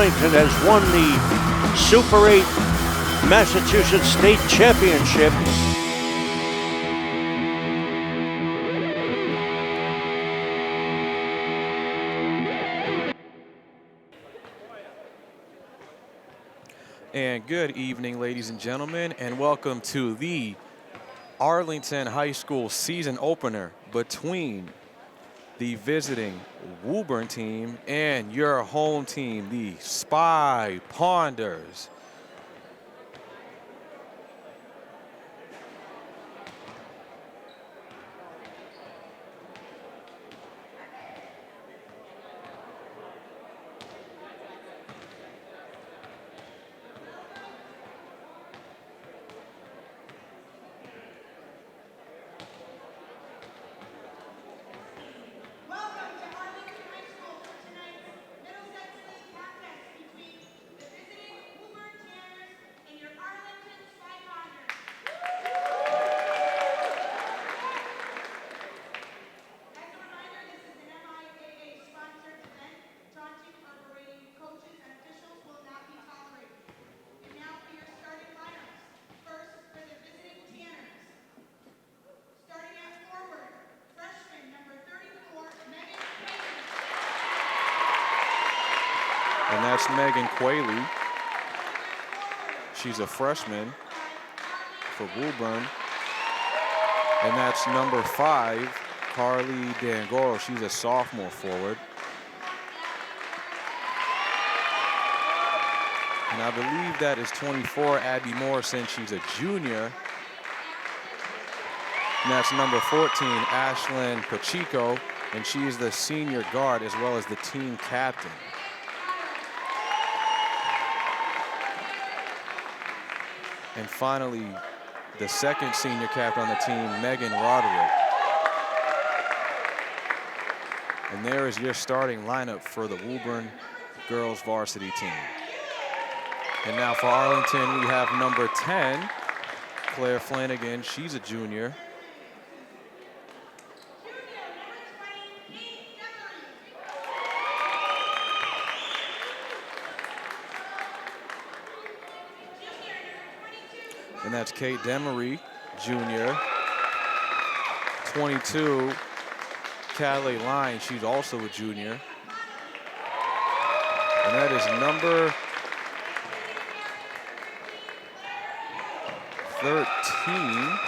Arlington has won the Super 8 Massachusetts State Championship. And good evening, ladies and gentlemen, and welcome to the Arlington High School season opener between the visiting Woburn team and your home team, the Spy Ponders. And that's Megan Quayle. She's a freshman for Woburn. And that's number 5, Carly Dangoro. She's a sophomore forward. And I believe that is 24, Abby Morrison. She's a junior. And that's number 14, Ashlyn Pacheco. And she is the senior guard as well as the team captain. And finally, the second senior captain on the team, Megan Roderick. And there is your starting lineup for the Woburn girls varsity team. And now for Arlington, we have number 10, Claire Flanagan. She's a junior. And that's Kate Demery, junior. 22, Callie Line, she's also a junior. And that is number 13.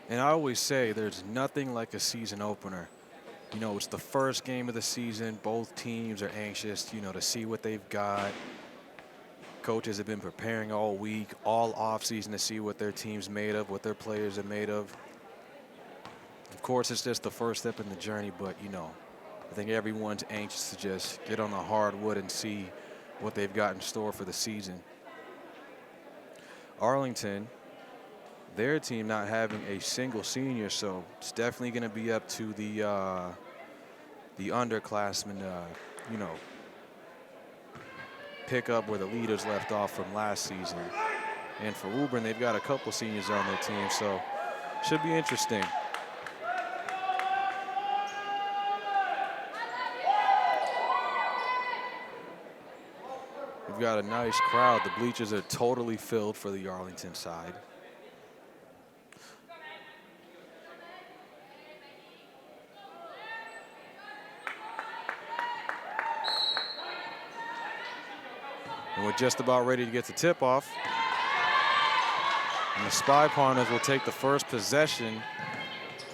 And I always say there's nothing like a season opener. You know, it's the first game of the season. Both teams are anxious, you know, to see what they've got. Coaches have been preparing all week, all offseason to see what their team's made of, what their players are made of. Of course, it's just the first step in the journey, but, you know, I think everyone's anxious to just get on the hardwood and see what they've got in store for the season. Arlington, their team not having a single senior, so it's definitely going to be up to the underclassmen, you know, pick up where the leaders left off from last season. And for Woburn, they've got a couple seniors on their team, so should be interesting. We've got a nice crowd. The bleachers are totally filled for the Arlington side. And we're just about ready to get to tip-off. And the Spy Partners will take the first possession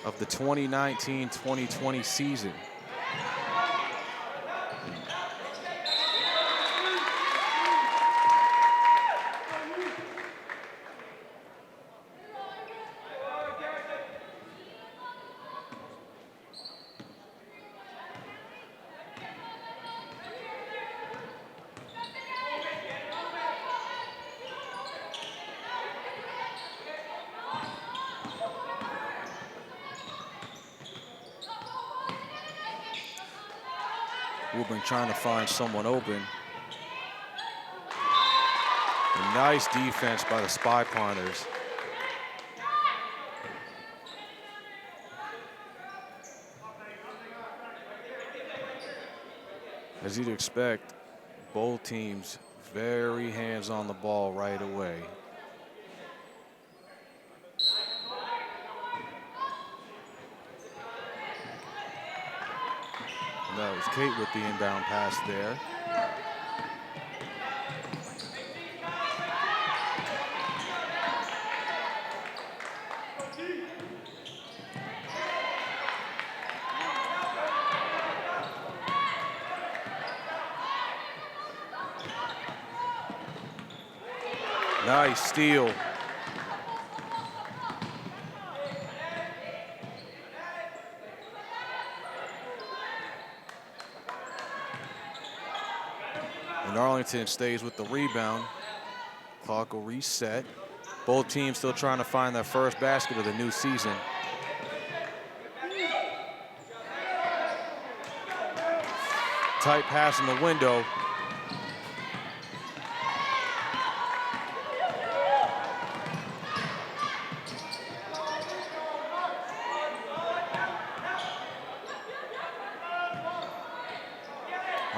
of the 2019-2020 season. Woburn trying to find someone open. A nice defense by the Spy Partners. As you'd expect, both teams very hands on the ball right away. That was Kate with the inbound pass there. Nice steal. And Arlington stays with the rebound. Clock will reset. Both teams still trying to find their first basket of the new season. Tight pass in the window.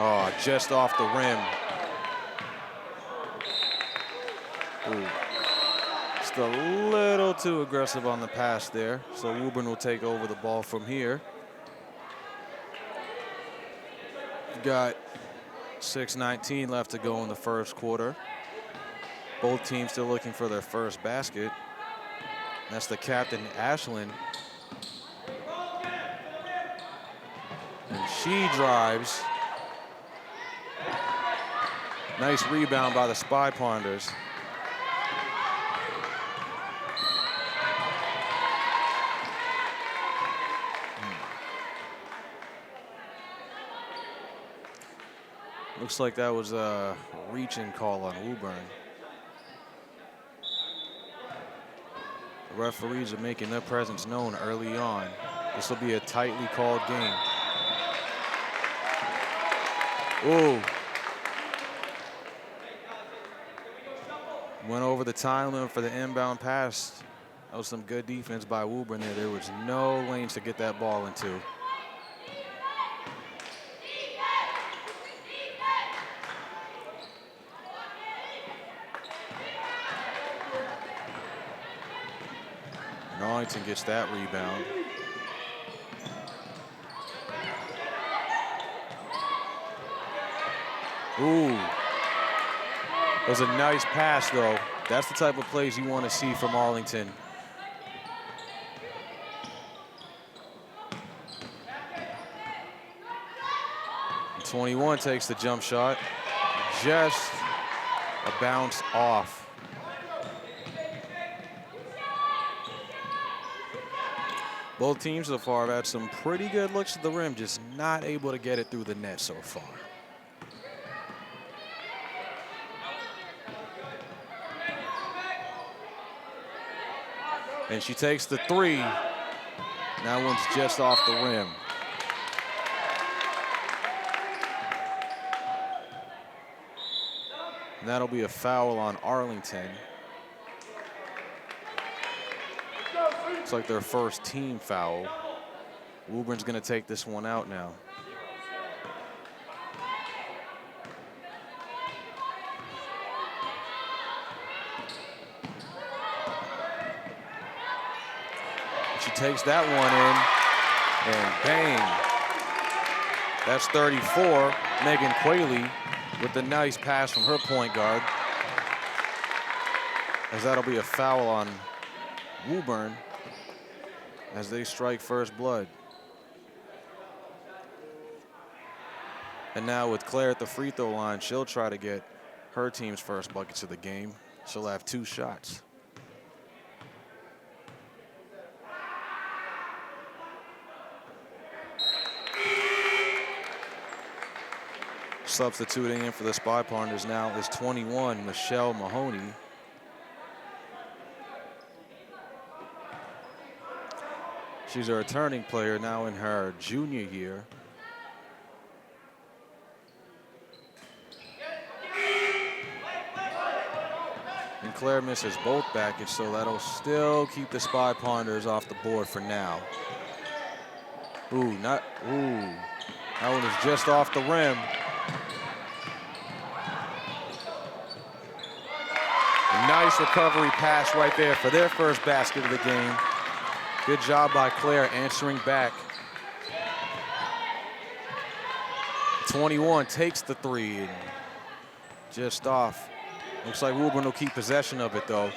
Oh, just off the rim. Ooh. Just a little too aggressive on the pass there. So Woburn will take over the ball from here. We've got 6:19 left to go in the first quarter. Both teams still looking for their first basket. That's the captain, Ashlyn. And she drives. Nice rebound by the Spy Partners. Looks like that was a reach-in call on Woburn. The referees are making their presence known early on. This will be a tightly called game. Ooh. Went over the time limit for the inbound pass. That was some good defense by Woburn there. There was no lanes to get that ball into. And Arlington gets that rebound. Ooh. That was a nice pass, though. That's the type of plays you want to see from Arlington. 21 takes the jump shot. Just a bounce off. Both teams so far have had some pretty good looks at the rim, just not able to get it through the net so far. And she takes the three. That one's just off the rim. And that'll be a foul on Arlington. It's like their first team foul. Woburn's gonna take this one out now. She takes that one in, and bang. That's 34. Megan Qualey with the nice pass from her point guard. As that'll be a foul on Woburn as they strike first blood. And now with Claire at the free throw line, she'll try to get her team's first buckets of the game. She'll have 2 shots. Substituting in for the Spy Partners now is 21, Michelle Mahoney. She's a returning player now in her junior year. And Claire misses both backets, so that'll still keep the Spy Ponders off the board for now. Ooh, that one is just off the rim. A nice recovery pass right there for their first basket of the game. Good job by Claire answering back. 21 takes the three and just off. Looks like Woburn will keep possession of it though.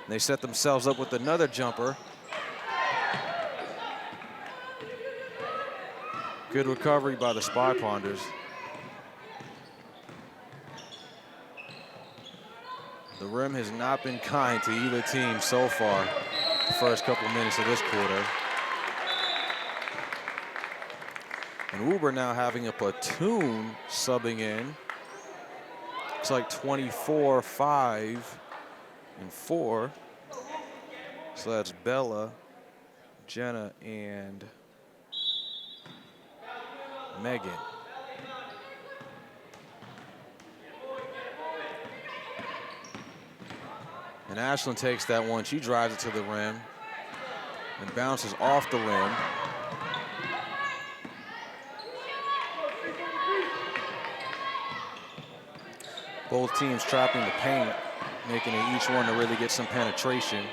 They set themselves up with another jumper. Good recovery by the Spy Ponders. The rim has not been kind to either team so far. The first couple minutes of this quarter. And Woburn now having a platoon subbing in. It's like 24, 5, and 4. So that's Bella, Jenna, and Megan. And Ashlyn takes that one. She drives it to the rim and bounces off the rim. Both teams trapping the paint, making it each one to really get some penetration.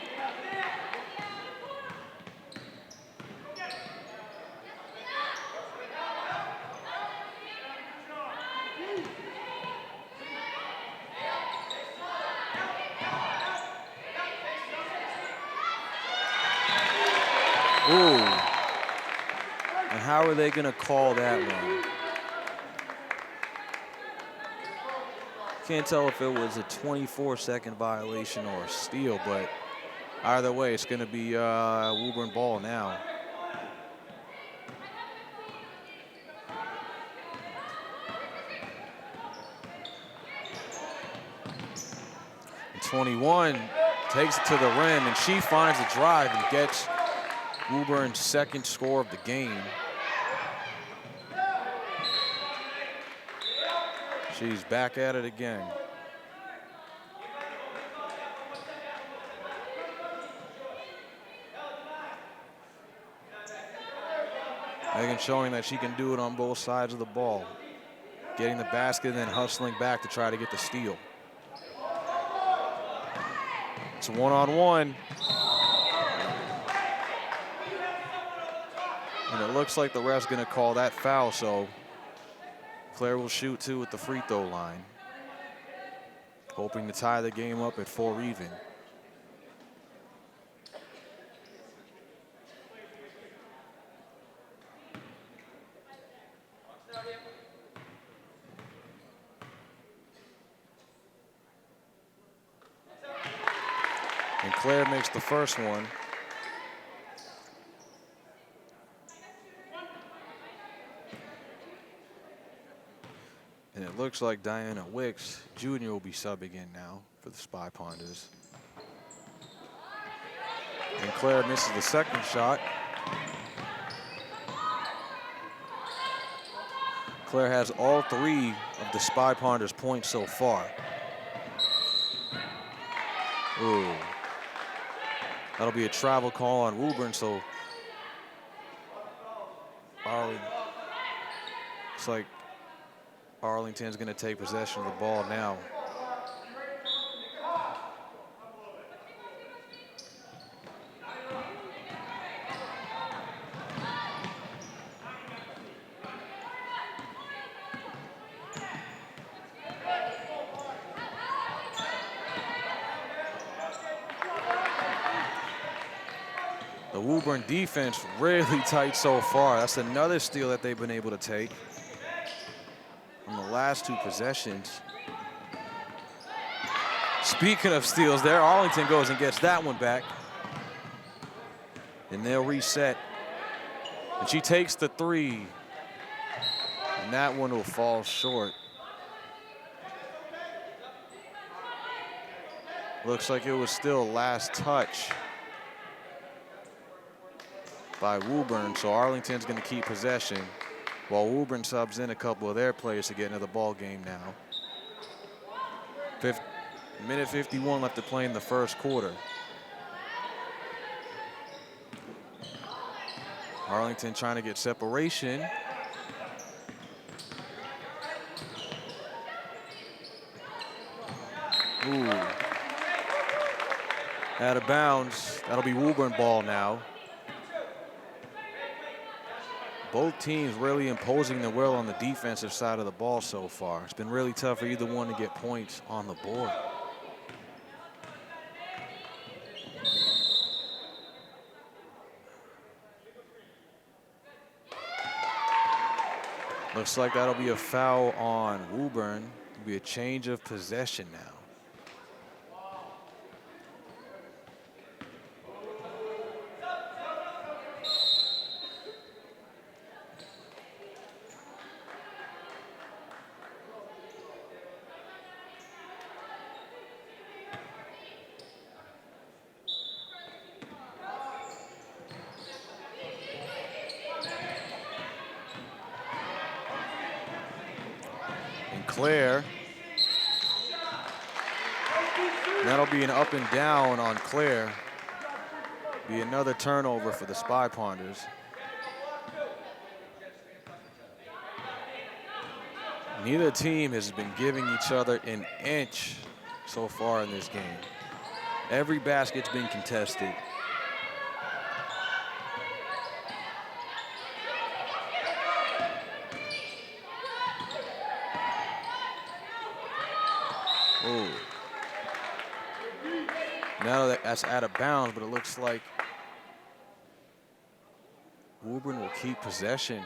Ooh. And how are they going to call that one? Can't tell if it was a 24-second violation or a steal, but either way, it's going to be Woburn ball now. And 21 takes it to the rim, and she finds a drive and gets Woburn's second score of the game. She's back at it again. Megan showing that she can do it on both sides of the ball. Getting the basket and then hustling back to try to get the steal. It's a one-on-one. And it looks like the ref's gonna call that foul, so Claire will shoot 2 at the free throw line, hoping to tie the game up at 4 even. And Claire makes the first one. And it looks like Diana Wicks Jr. will be subbing in now for the Spy Ponders. And Claire misses the second shot. Claire has all 3 of the Spy Ponders points so far. Ooh. That'll be a travel call on Woburn, so looks like Arlington's going to take possession of the ball now. The Woburn defense really tight so far. That's another steal that they've been able to take from the last 2 possessions. Speaking of steals there, Arlington goes and gets that one back. And they'll reset. And she takes the 3. And that one will fall short. Looks like it was still last touch by Woburn, so Arlington's going to keep possession while Woburn subs in a couple of their players to get into the ball game now. Minute 51 left to play in the first quarter. Arlington trying to get separation. Ooh. Out of bounds. That'll be Woburn ball now. Both teams really imposing their will on the defensive side of the ball so far. It's been really tough for either one to get points on the board. Looks like that'll be a foul on Woburn. It'll be a change of possession now. Claire. That'll be an up and down on Claire. Be another turnover for the Spy Ponders. Neither team has been giving each other an inch so far in this game. Every basket's been contested. Ooh. Now that's out of bounds, but it looks like Woburn will keep possession.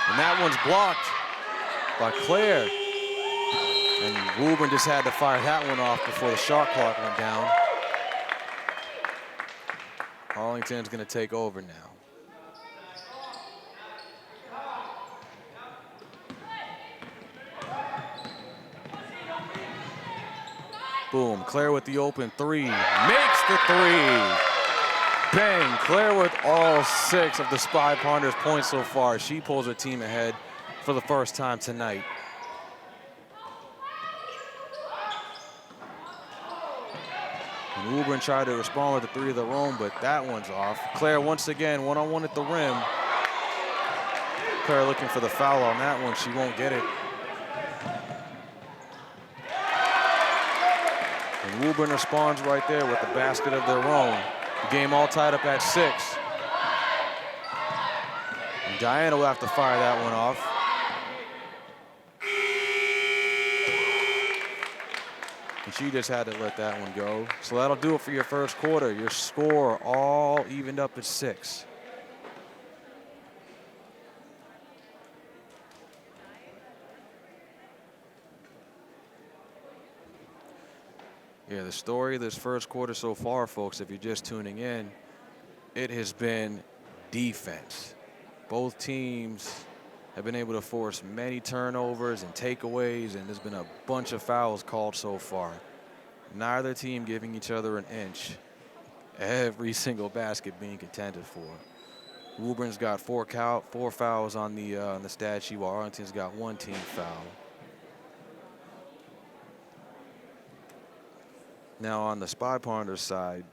And that one's blocked by Claire. And Woburn just had to fire that one off before the shot clock went down. Arlington's going to take over now. Boom, Claire with the open three, makes the three. Bang, Claire with all 6 of the Spy Ponders points so far. She pulls her team ahead for the first time tonight. And Woburn tried to respond with the 3 of their own, but that one's off. Claire once again, one-on-one at the rim. Claire looking for the foul on that one. She won't get it. And Woburn responds right there with the basket of their own. The game all tied up at 6. And Diana will have to fire that one off. And she just had to let that one go. So that'll do it for your first quarter. Your score all evened up at 6. Yeah, the story of this first quarter so far, folks, if you're just tuning in, it has been defense. Both teams have been able to force many turnovers and takeaways, and there's been a bunch of fouls called so far. Neither team giving each other an inch. Every single basket being contended for. Woburn's got four fouls on the stat sheet, while Arlington's got 1 team foul. Now on the Spy Ponders side,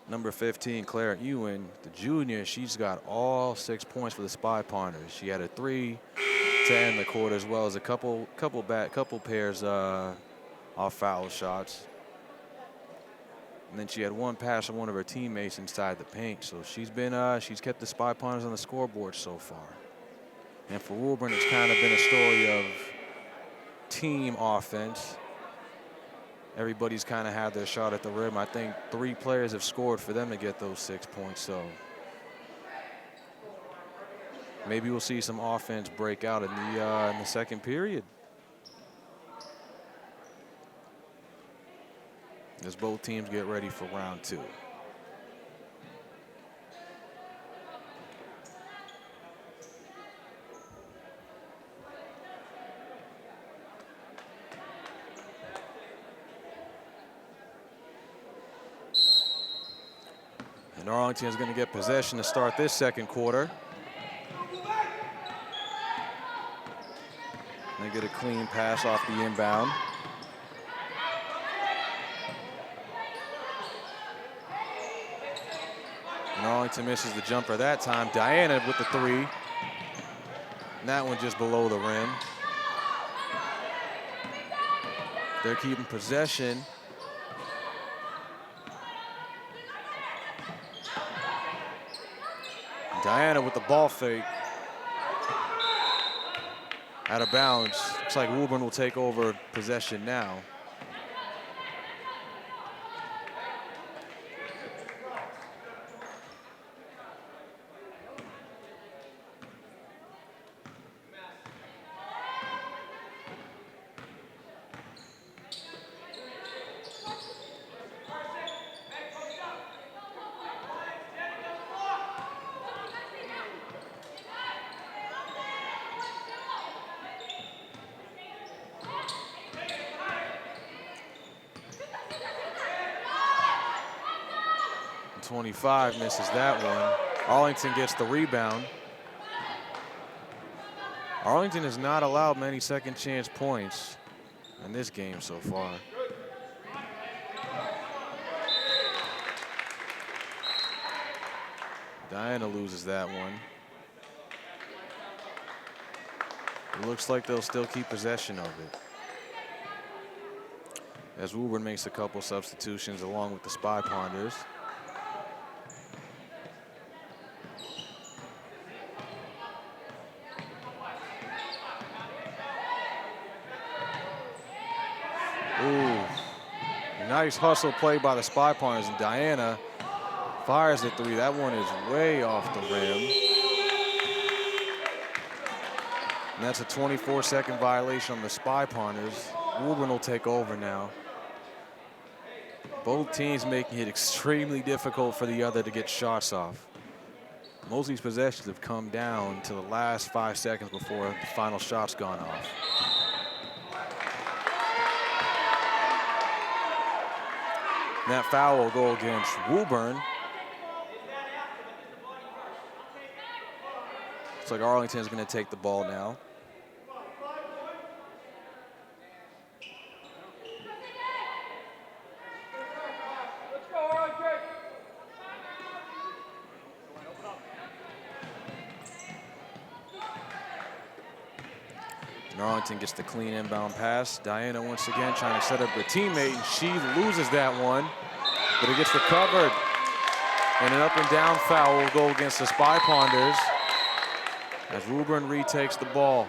number 15, Claire Ewan, the junior, she's got all 6 points for the Spy Ponders. She had a 3 to end the quarter, as well as a couple pairs off foul shots. And then she had 1 pass from one of her teammates inside the paint. So she's kept the Spy Ponders on the scoreboard so far. And for Woburn, it's kind of been a story of team offense. Everybody's kind of had their shot at the rim. I think 3 players have scored for them to get those 6 points. So maybe we'll see some offense break out in the second period, as both teams get ready for round 2. And Arlington is going to get possession to start this second quarter. They get a clean pass off the inbound. And Arlington misses the jumper that time. Diana with the 3. And that one just below the rim. They're keeping possession. Diana with the ball fake. Out of bounds. Looks like Woburn will take over possession now. And 25 misses that one. Arlington gets the rebound. Arlington has not allowed many second chance points in this game so far. Diana loses that one. It looks like they'll still keep possession of it, as Woburn makes a couple substitutions along with the Spy Ponders. Ooh, nice hustle play by the Spy Ponders, and Diana fires the 3. That one is way off the rim. And that's a 24-second violation on the Spy Ponders. Woburn will take over now. Both teams making it extremely difficult for the other to get shots off. Most of these possessions have come down to the last 5 seconds before the final shot's gone off. And that foul will go against Woburn. Looks like Arlington's going to take the ball now. And Arlington gets the clean inbound pass. Diana once again trying to set up her teammate, and she loses that one, but it gets recovered. And an up and down foul will go against the Spy Ponders as Woburn retakes the ball.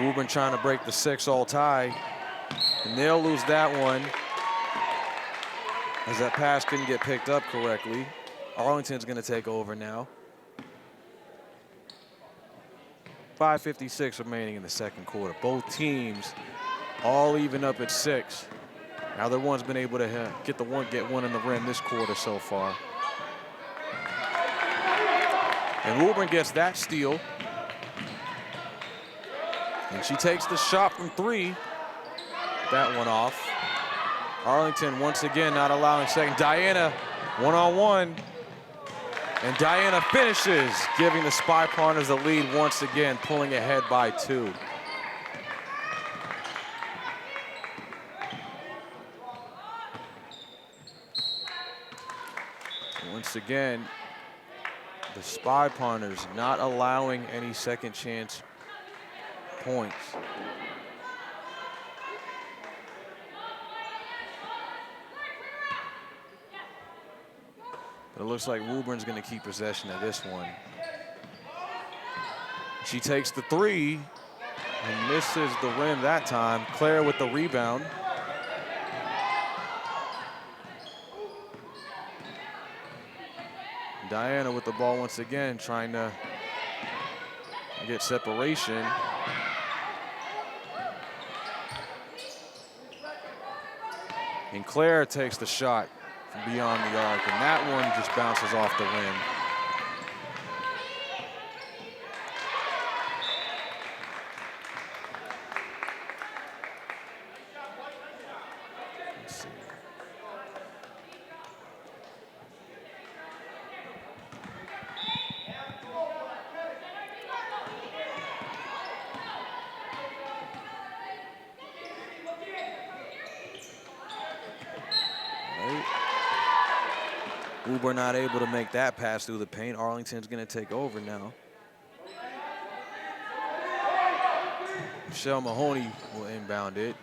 Woburn trying to break the 6-all tie, and they'll lose that one as that pass didn't get picked up correctly. Arlington's going to take over now. 5:56 remaining in the second quarter. Both teams all even up at 6. Neither one's been able to get one in the rim this quarter so far. And Woburn gets that steal. And she takes the shot from 3. That one off. Arlington once again not allowing second. Diana one-on-one. And Diana finishes, giving the Spy Partners the lead once again, pulling ahead by 2. Once again, the Spy Partners not allowing any second chance points. But it looks like Woburn's going to keep possession of this one. She takes the 3 and misses the rim that time. Claire with the rebound. Diana with the ball once again, trying to get separation. And Claire takes the shot from beyond the arc, and that one just bounces off the rim. Let's see. Woburn not able to make that pass through the paint. Arlington's going to take over now. Michelle Mahoney will inbound it.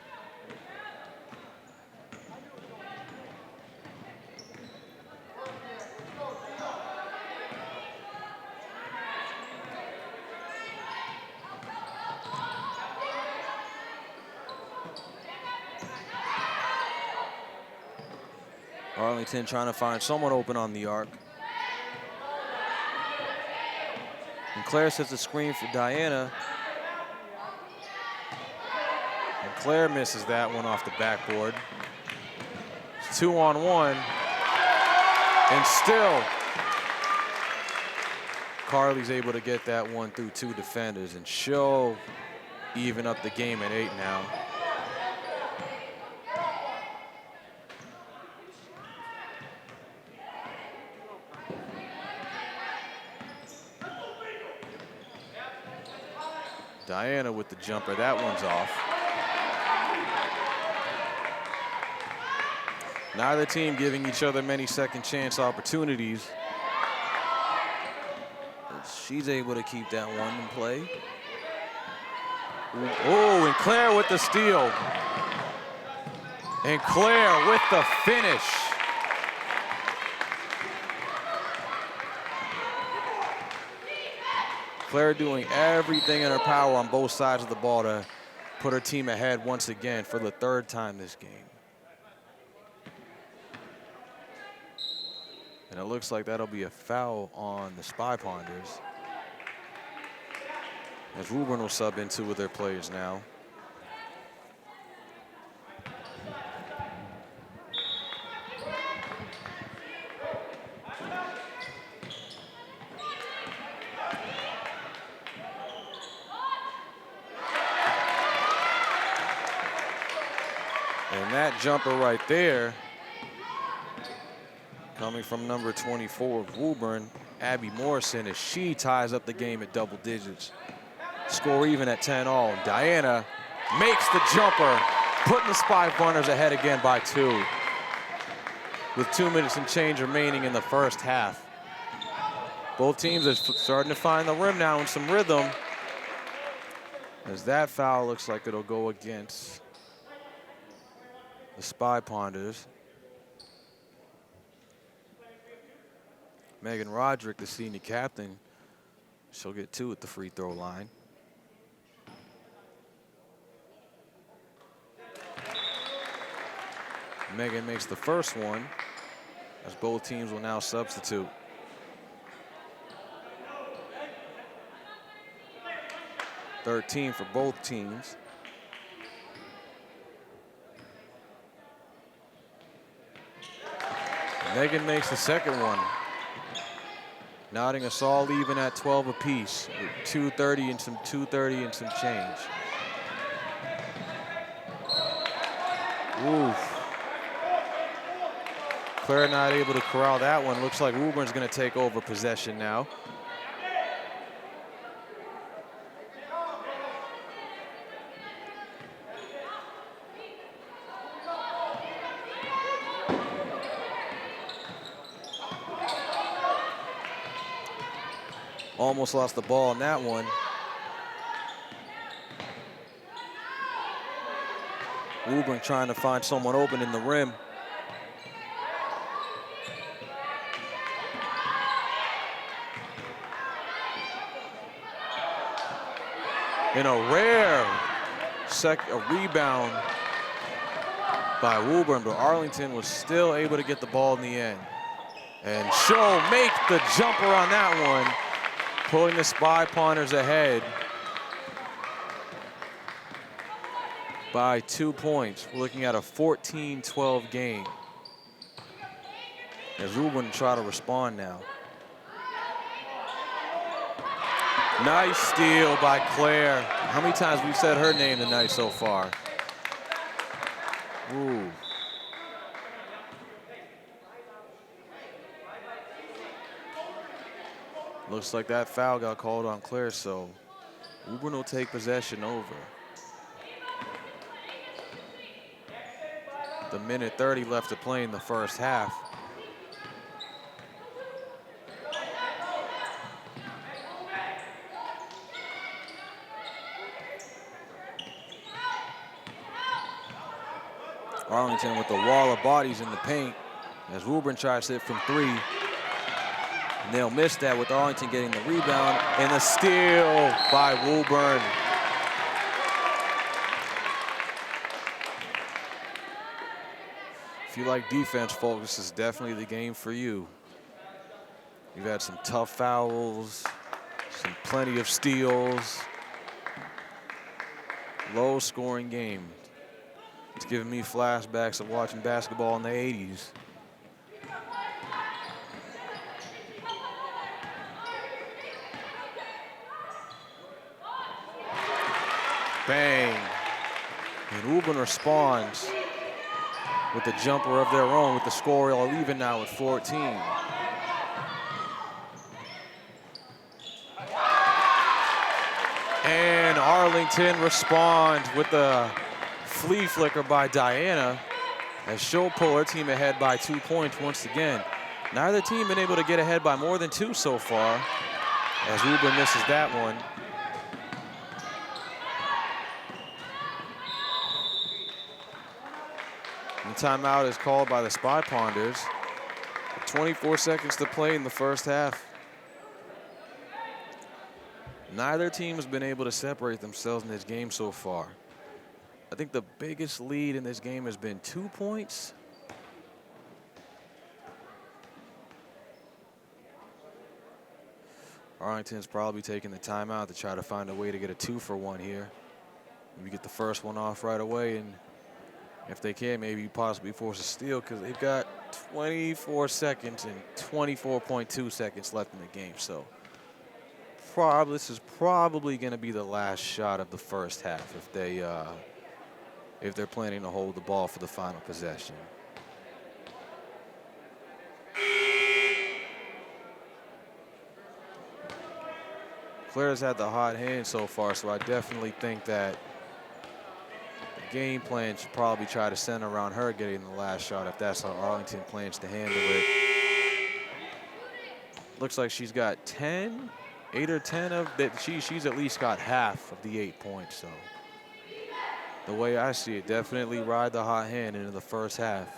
Arlington trying to find someone open on the arc. And Claire sets a screen for Diana. And Claire misses that one off the backboard. It's 2-on-1. And still, Carly's able to get that one through 2 defenders, and she'll even up the game at 8 now. Diana with the jumper, that one's off. Neither team giving each other many second chance opportunities. But she's able to keep that one in play. Oh, and Claire with the steal. And Claire with the finish. Claire doing everything in her power on both sides of the ball to put her team ahead once again for the 3rd time this game. And it looks like that'll be a foul on the Spy Ponders, as Woburn will sub in 2 of their players now. And that jumper right there, coming from number 24 of Woburn, Abby Morrison, as she ties up the game at double digits. Score even at 10-all. Diana makes the jumper, putting the Spy Runners ahead again by 2. With 2 minutes and change remaining in the first half. Both teams are starting to find the rim now in some rhythm, as that foul looks like it'll go against the Spy Ponders. Megan Roderick, the senior captain, she'll get 2 at the free throw line. Megan makes the first one, as both teams will now substitute. Third team for both teams. Megan makes the second one, knotting us all even at 12 apiece, with 2:30 and some change. Oof. Claire not able to corral that one. Looks like Woburn's going to take over possession now. Almost lost the ball in that one. Woburn trying to find someone open in the rim. In a rare rebound by Woburn, but Arlington was still able to get the ball in the end. And she'll make the jumper on that one, pulling the Spy Ponders ahead by 2 points. We're looking at a 14-12 game, as Woburn try to respond now. Nice steal by Claire. How many times we've said her name tonight so far? Ooh. Looks like that foul got called on Claire, so Woburn will take possession over. The minute 30 left to play in the first half. Arlington with the wall of bodies in the paint as Woburn tries to hit from three. And they'll miss that with Arlington getting the rebound, and a steal by Woburn. If you like defense, folks, this is definitely the game for you. You've had some tough fouls, plenty of steals. Low scoring game. It's giving me flashbacks of watching basketball in the 80s. Bang. And Woburn responds with the jumper of their own, with the score all even now at 14. And Arlington responds with the flea flicker by Diana, as she'll pull her team ahead by 2 points once again. Neither team been able to get ahead by more than 2 so far, as Woburn misses that one. And timeout is called by the Spy Ponders. 24 seconds to play in the first half. Neither team has been able to separate themselves in this game so far. I think the biggest lead in this game has been 2 points. Arlington's probably taking the timeout to try to find a way to get a 2-for-1 here. Maybe get the first one off right away, and if they can, maybe possibly force a steal, because they've got 24 seconds and 24.2 seconds left in the game. So this is probably going to be the last shot of the first half if they're planning to hold the ball for the final possession. Claire's had the hot hand so far, so I definitely think that the game plan should probably try to center around her getting the last shot, if that's how Arlington plans to handle it. Looks like she's got 8 or 10 of that. She's at least got half of the 8 points, so the way I see it, definitely ride the hot hand into the first half.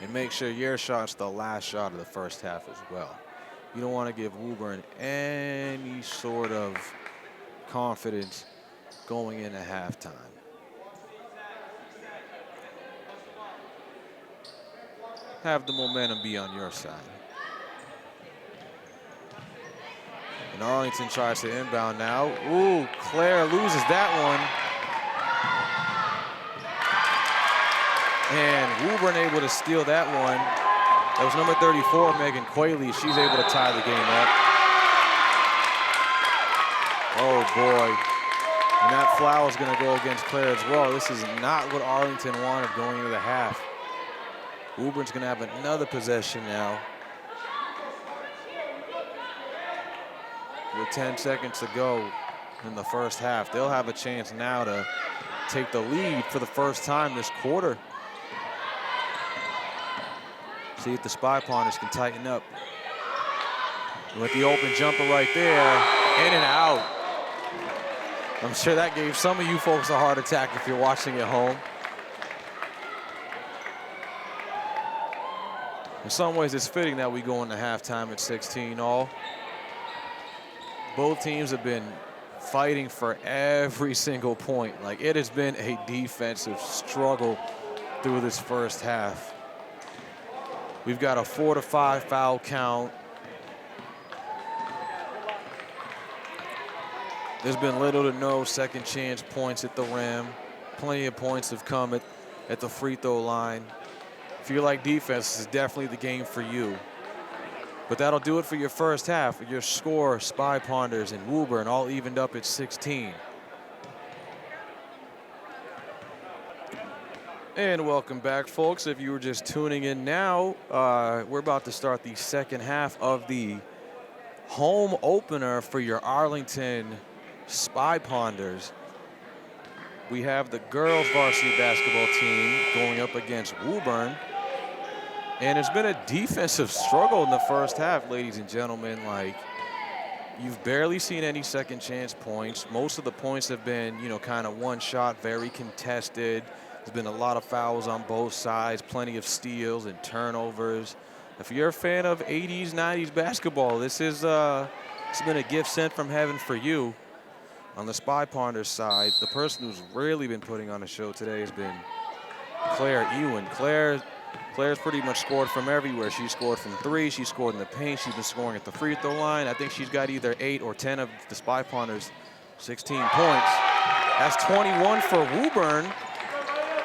And make sure your shot's the last shot of the first half as well. You don't want to give Woburn any sort of confidence going into halftime. have the momentum be on your side. And Arlington tries to inbound now. Ooh, Claire loses that one. And Woburn able to steal that one. That was number 34, Megan Quayle. She's able to tie the game up. Oh boy. And that foul is going to go against Claire as well. This is not what Arlington wanted going into the half. Woburn's going to have another possession now. With 10 seconds to go in the first half, they'll have a chance now to take the lead for the first time this quarter. See if the Spy Ponders can tighten up. With the open jumper right there, in and out. I'm sure that gave some of you folks a heart attack if you're watching at home. In some ways, it's fitting that we go into halftime at 16-all. Both teams have been fighting for every single point. Like, it has been a defensive struggle through this first half. We've got a 4 to 5 foul count. There's been little to no second chance points at the rim. Plenty of points have come at the free throw line. If you like defense, this is definitely the game for you. But that'll do it for your first half. Your score, Spy Ponders and Woburn, all evened up at 16. And welcome back, folks. If you were just tuning in now, we're about to start the second half of the home opener for your Arlington Spy Ponders. We have the girls varsity basketball team going up against Woburn. And it's been a defensive struggle in the first half, ladies and gentlemen. Like, you've barely seen any second chance points. Most of the points have been, kind of one shot, very contested. There's been a lot of fouls on both sides, plenty of steals and turnovers. If you're a fan of 80s, 90s basketball, this is it's been a gift sent from heaven for you. On the Spy Ponders side, the person who's really been putting on the show today has been Claire Ewan. Claire's pretty much scored from everywhere. She scored from three, she scored in the paint, she's been scoring at the free throw line. I think she's got either 8 or 10 of the Spy Ponders' 16 points. That's 21 for Woburn.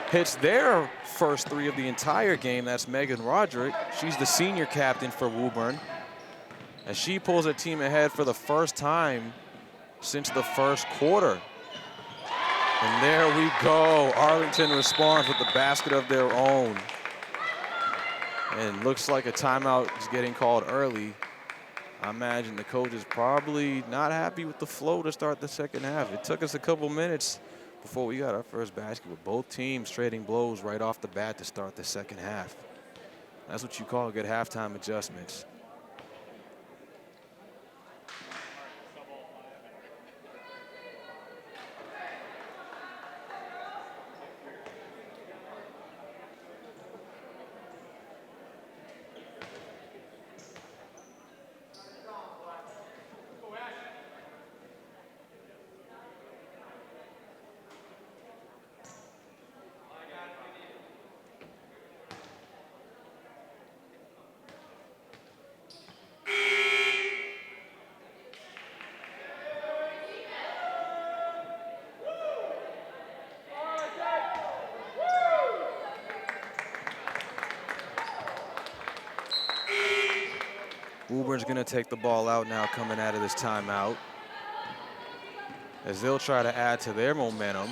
Hits their first 3 of the entire game. That's Megan Roderick. She's the senior captain for Woburn. As she pulls her team ahead for the first time since the first quarter. And there we go. Arlington responds with the basket of their own. And looks like a timeout is getting called early. I imagine the coach is probably not happy with the flow to start the second half. It took us a couple minutes before we got our first basket with both teams trading blows right off the bat to start the second half. That's what you call good halftime adjustments. Woburn's going to take the ball out now coming out of this timeout, as they'll try to add to their momentum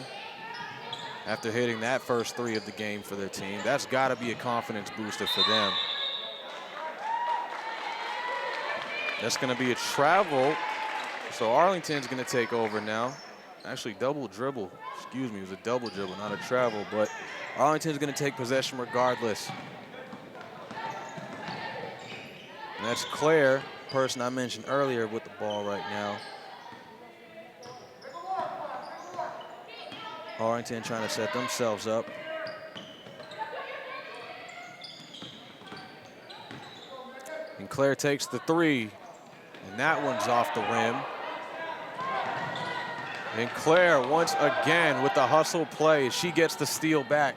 after hitting that first 3 of the game for their team. That's got to be a confidence booster for them. That's going to be a travel. So Arlington's going to take over now. Actually, double dribble. Excuse me, it was a double dribble, not a travel. But Arlington's going to take possession regardless. And that's Claire, person I mentioned earlier, with the ball right now. Arlington trying to set themselves up. And Claire takes the 3, and that one's off the rim. And Claire, once again, with the hustle play, she gets the steal back.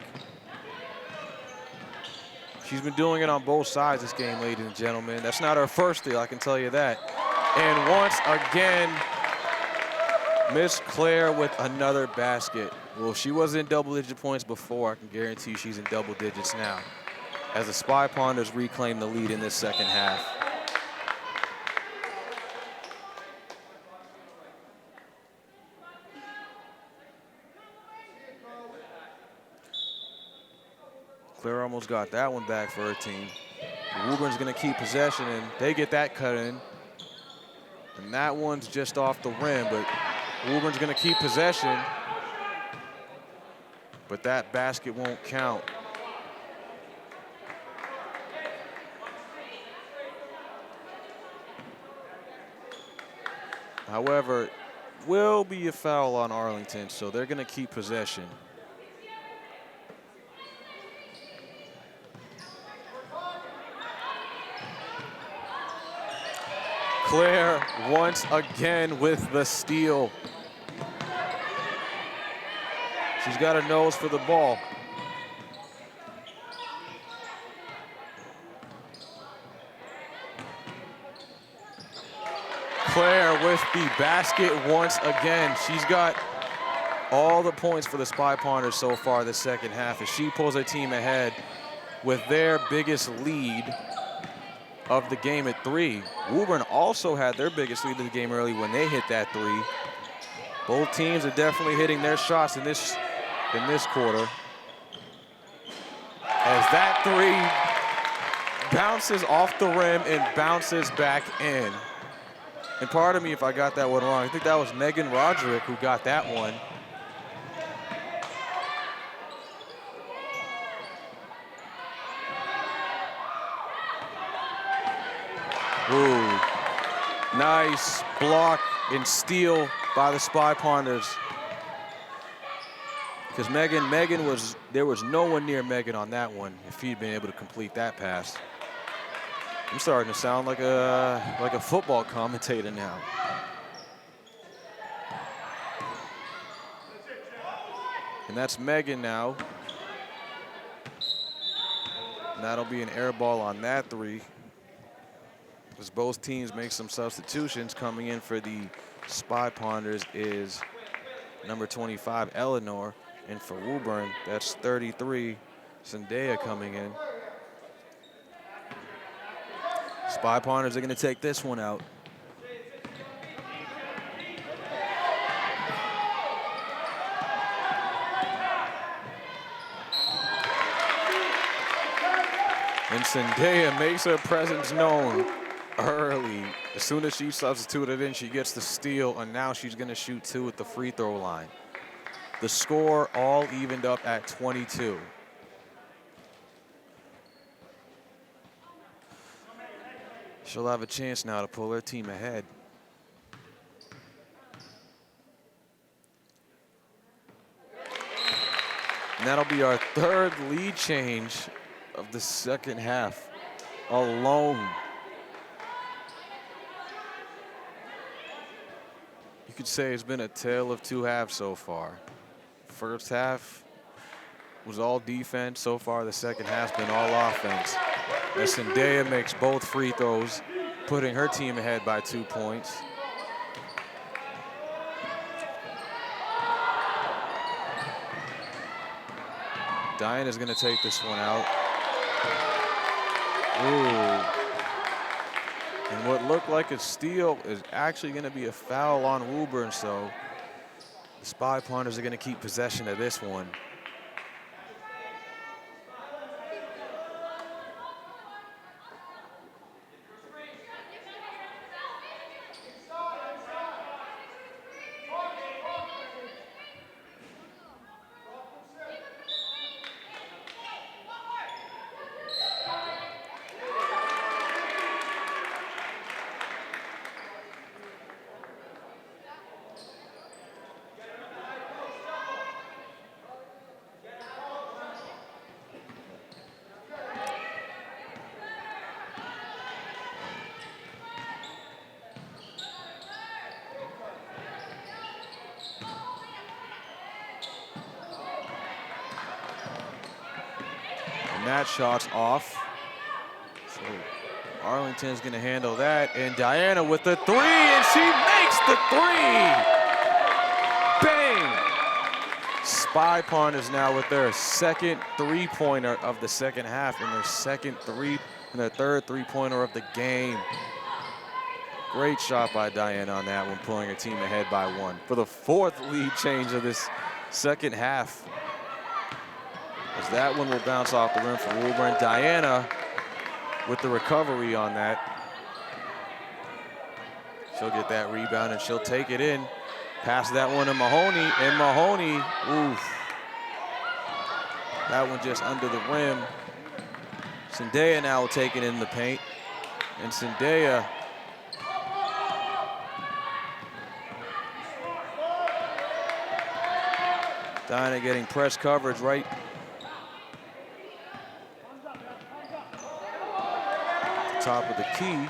She's been doing it on both sides this game, ladies and gentlemen. That's not her first steal, I can tell you that. And once again, Miss Claire with another basket. Well, if she was in double-digit points before, I can guarantee she's in double digits now, as the Spy Ponders reclaim the lead in this second half. Claire almost got that one back for her team. Woburn's going to keep possession, and they get that cut in. And that one's just off the rim, but Woburn's going to keep possession. But that basket won't count. However, will be a foul on Arlington, so they're going to keep possession. Claire once again with the steal. She's got a nose for the ball. Claire with the basket once again. She's got all the points for the Spy Ponders so far this second half as she pulls her team ahead with their biggest lead of the game at 3. Woburn also had their biggest lead of the game early when they hit that 3. Both teams are definitely hitting their shots in this quarter. As that 3 bounces off the rim and bounces back in. And pardon me if I got that one wrong. I think that was Megan Roderick who got that one. Ooh, nice block and steal by the Spy Ponders. Because there was no one near Megan on that one if he'd been able to complete that pass. I'm starting to sound like a football commentator now. And that's Megan now. And that'll be an air ball on that 3. As both teams make some substitutions. Coming in for the Spy Ponders is number 25, Eleanor. And for Woburn, that's 33, Zendaya coming in. Spy Ponders are going to take this one out. And Zendaya makes her presence known early. As soon as she substituted in, she gets the steal, and now she's going to shoot 2 at the free throw line. The score all evened up at 22. She'll have a chance now to pull her team ahead. And that'll be our 3rd lead change of the second half alone. You could say it's been a tale of 2 halves so far. First half was all defense. So far, the second half's been all offense. As Zendaya makes both free throws, putting her team ahead by 2 points. Diana's going to take this one out. Ooh. And what looked like a steal is actually going to be a foul on Woburn, so the Spy Ponders are going to keep possession of this one. And that shot's off. So Arlington's going to handle that. And Diana with the three, and she makes the three. Bang! Spy Partners now with their second three-pointer of the second half and their third three-pointer of the game. Great shot by Diana on that one, pulling her team ahead by one for the fourth lead change of this second half. As that one will bounce off the rim for Woburn. Diana with the recovery on that. She'll get that rebound and she'll take it in. Pass that one to Mahoney, and Mahoney, oof. That one just under the rim. Zendaya now will take it in the paint. And Zendaya Diana getting press coverage right top of the key.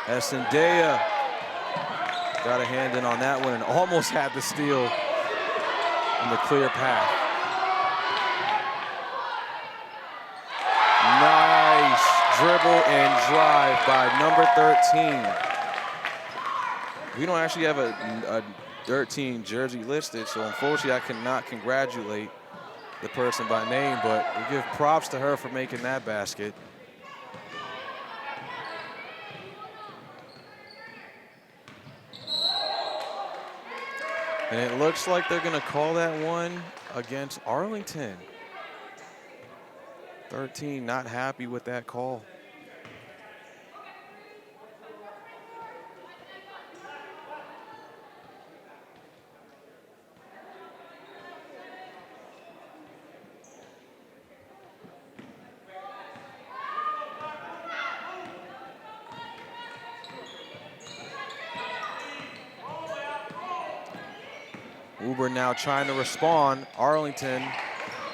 As Zendaya got a hand in on that one and almost had the steal in the clear path. Nice dribble and drive by number 13. We don't actually have a 13 jersey listed, so unfortunately I cannot congratulate the person by name, but we give props to her for making that basket. And it looks like they're going to call that one against Arlington. 13 not happy with that call. Woburn now trying to respond. Arlington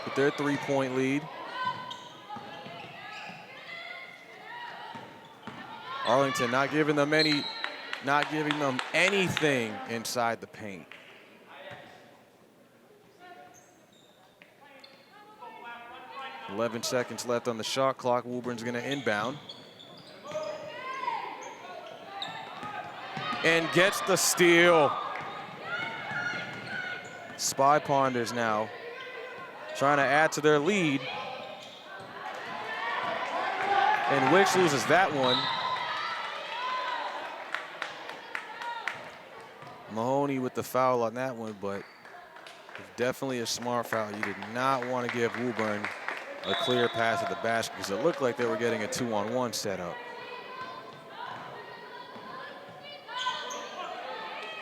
with their three-point lead. Arlington not giving them anything inside the paint. .11 seconds left on the shot clock. Woburn's going to inbound. And gets the steal. Spy Ponders now trying to add to their lead. And Wicks loses that one. Mahoney with the foul on that one, but definitely a smart foul. You did not want to give Woburn a clear pass at the basket because it looked like they were getting a 2-on-1 setup.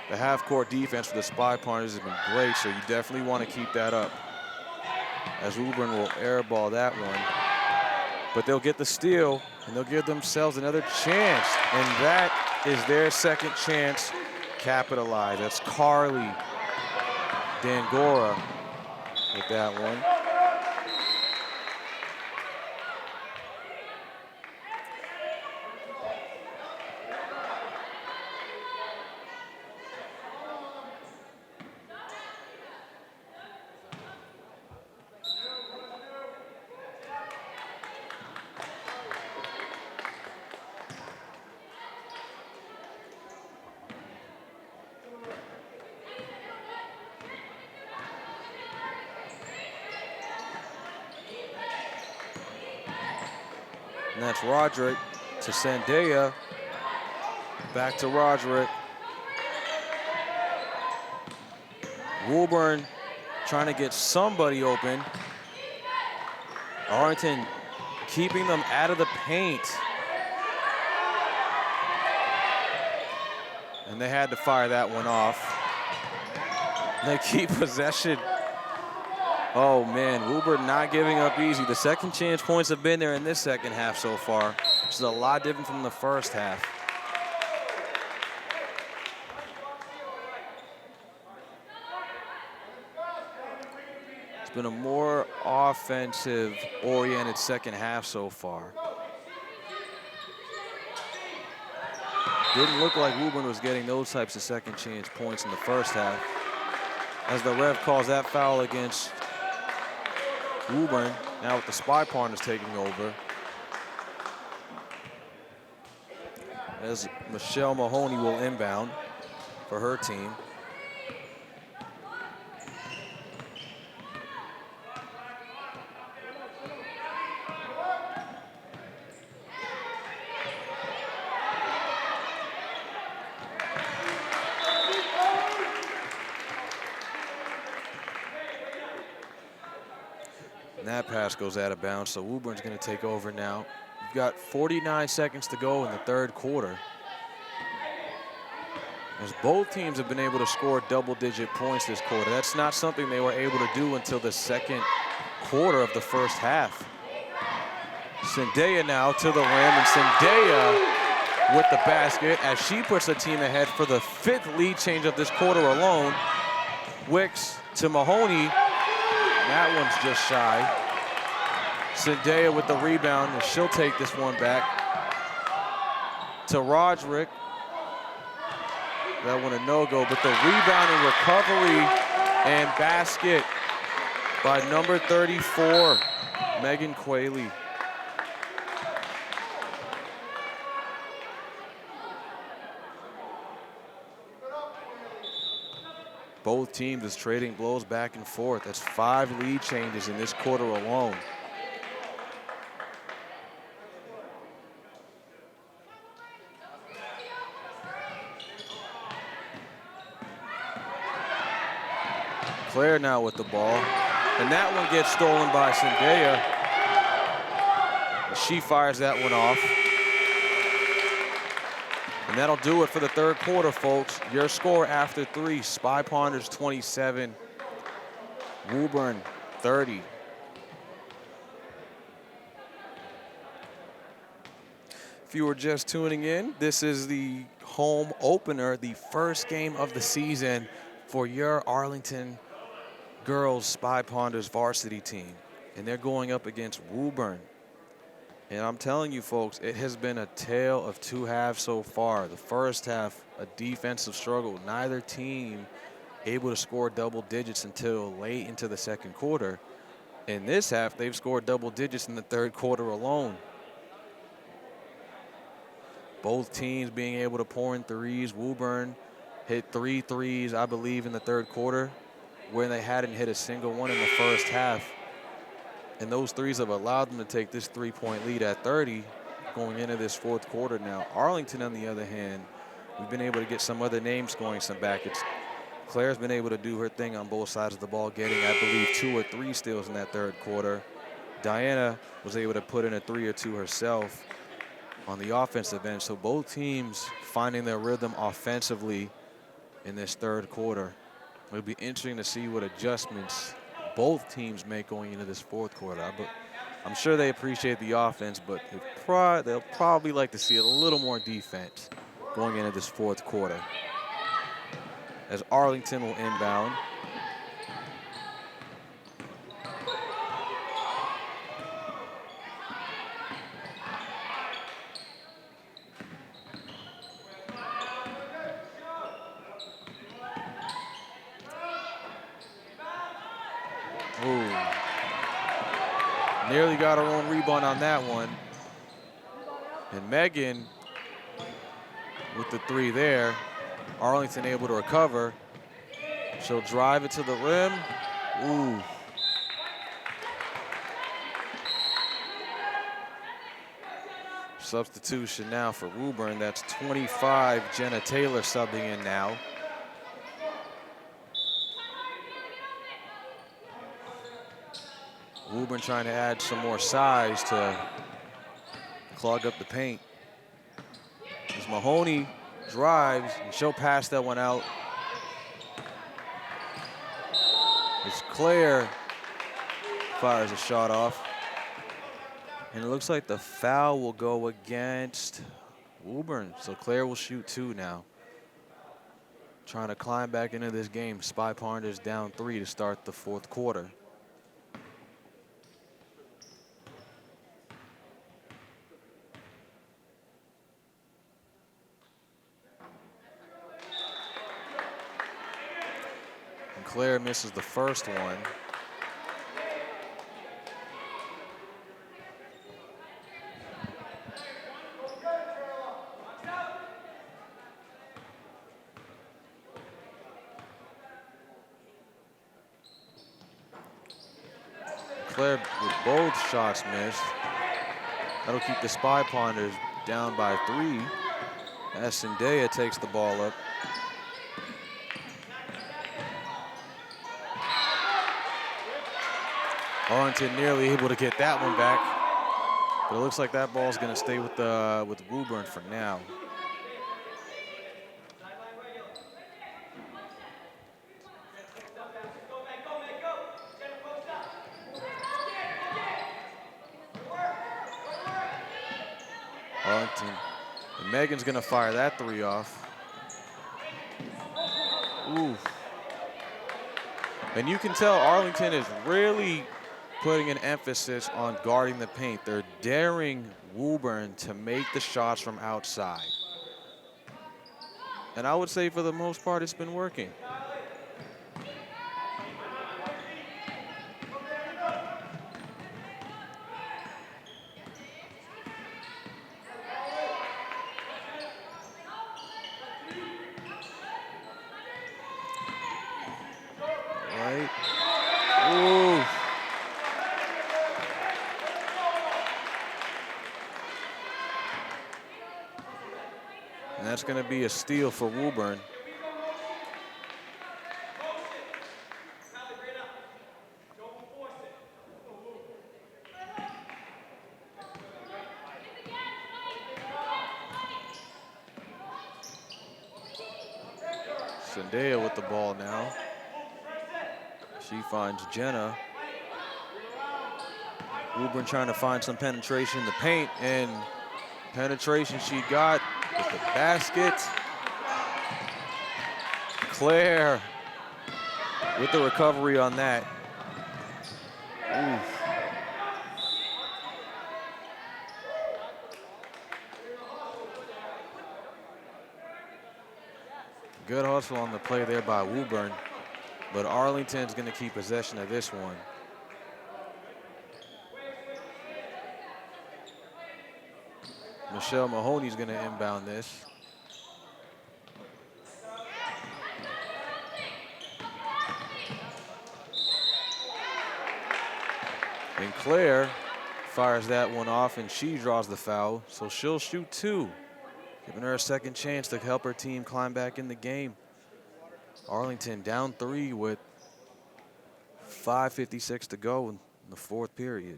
The half-court defense for the Spy Partners has been great, so you definitely want to keep that up. As Woburn will airball that one. But they'll get the steal, and they'll give themselves another chance. And that is their second chance capitalized. That's Carly Dangora with that one. And that's Roderick to Zendaya. Back to Roderick. Woburn trying to get somebody open. Arlington keeping them out of the paint. And they had to fire that one off. They keep possession. Oh man, Woburn not giving up easy. The second chance points have been there in this second half so far. This is a lot different from the first half. It's been a more offensive-oriented second half so far. Didn't look like Woburn was getting those types of second chance points in the first half. As the ref calls that foul against Woburn, now with the Spy Partners taking over. as Michelle Mahoney will inbound for her team. And that pass goes out of bounds, so Woburn's going to take over now. We've got 49 seconds to go in the third quarter. As both teams have been able to score double-digit points this quarter. That's not something they were able to do until the second quarter of the first half. Zendaya now to the rim, and Zendaya with the basket as she puts the team ahead for the 5th lead change of this quarter alone. Wicks to Mahoney. That one's just shy. Zendaya with the rebound, and she'll take this one back to Roderick. That one a no-go, but the rebound and recovery and basket by number 34, Megan Quayle. Both teams is trading blows back and forth. That's 5 lead changes in this quarter alone. Claire now with the ball, and that one gets stolen by Zendaya. She fires that one off. And that'll do it for the third quarter, folks. Your score after 3, Spy Ponders 27, Woburn 30. If you were just tuning in, this is the home opener, the first game of the season for your Arlington girls Spy Ponders varsity team. And they're going up against Woburn. And I'm telling you, folks, it has been a tale of 2 halves so far. The first half, a defensive struggle. Neither team able to score double digits until late into the second quarter. In this half, they've scored double digits in the third quarter alone. Both teams being able to pour in threes. Woburn hit 3 threes, I believe, in the third quarter, where they hadn't hit a single one in the first half. And those threes have allowed them to take this 3-point lead at 30 going into this fourth quarter now. Arlington, on the other hand, we've been able to get some other names scoring some baskets. Claire's been able to do her thing on both sides of the ball, getting, I believe, 2 or 3 steals in that third quarter. Diana was able to put in a 3 or 2 herself on the offensive end. So both teams finding their rhythm offensively in this third quarter. It'll be interesting to see what adjustments both teams make going into this fourth quarter. I'm sure they appreciate the offense, but they'll probably like to see a little more defense going into this fourth quarter. As Arlington will inbound. Nearly got her own rebound on that one. And Megan with the 3 there. Arlington able to recover. She'll drive it to the rim. Ooh. Substitution now for Woburn. That's 25, Jenna Taylor subbing in now. Woburn trying to add some more size to clog up the paint. As Mahoney drives, and she'll pass that one out. As Claire fires a shot off. And it looks like the foul will go against Woburn. So Claire will shoot 2 now. Trying to climb back into this game. Spy Ponders down 3 to start the fourth quarter. Claire misses the first one. Claire with both shots missed. That'll keep the Spy Ponders down by 3 as Zendaya takes the ball up. Arlington nearly able to get that one back, but it looks like that ball's going to stay with Woburn for now. Arlington, and Megan's going to fire that 3 off. Ooh. And you can tell Arlington is really putting an emphasis on guarding the paint. They're daring Woburn to make the shots from outside. And I would say for the most part, it's been working. Right. Ooh. And that's going to be a steal for Woburn. Zendaya with the ball now. She finds Jenna. Woburn trying to find some penetration in the paint, and penetration she got with the basket. Claire with the recovery on that. Ooh. Good hustle on the play there by Woburn, but Arlington's going to keep possession of this one. Michelle Mahoney's going to inbound this. And Claire fires that one off, and she draws the foul, so she'll shoot 2, giving her a second chance to help her team climb back in the game. Arlington down 3 with 5:56 to go in the 4th period.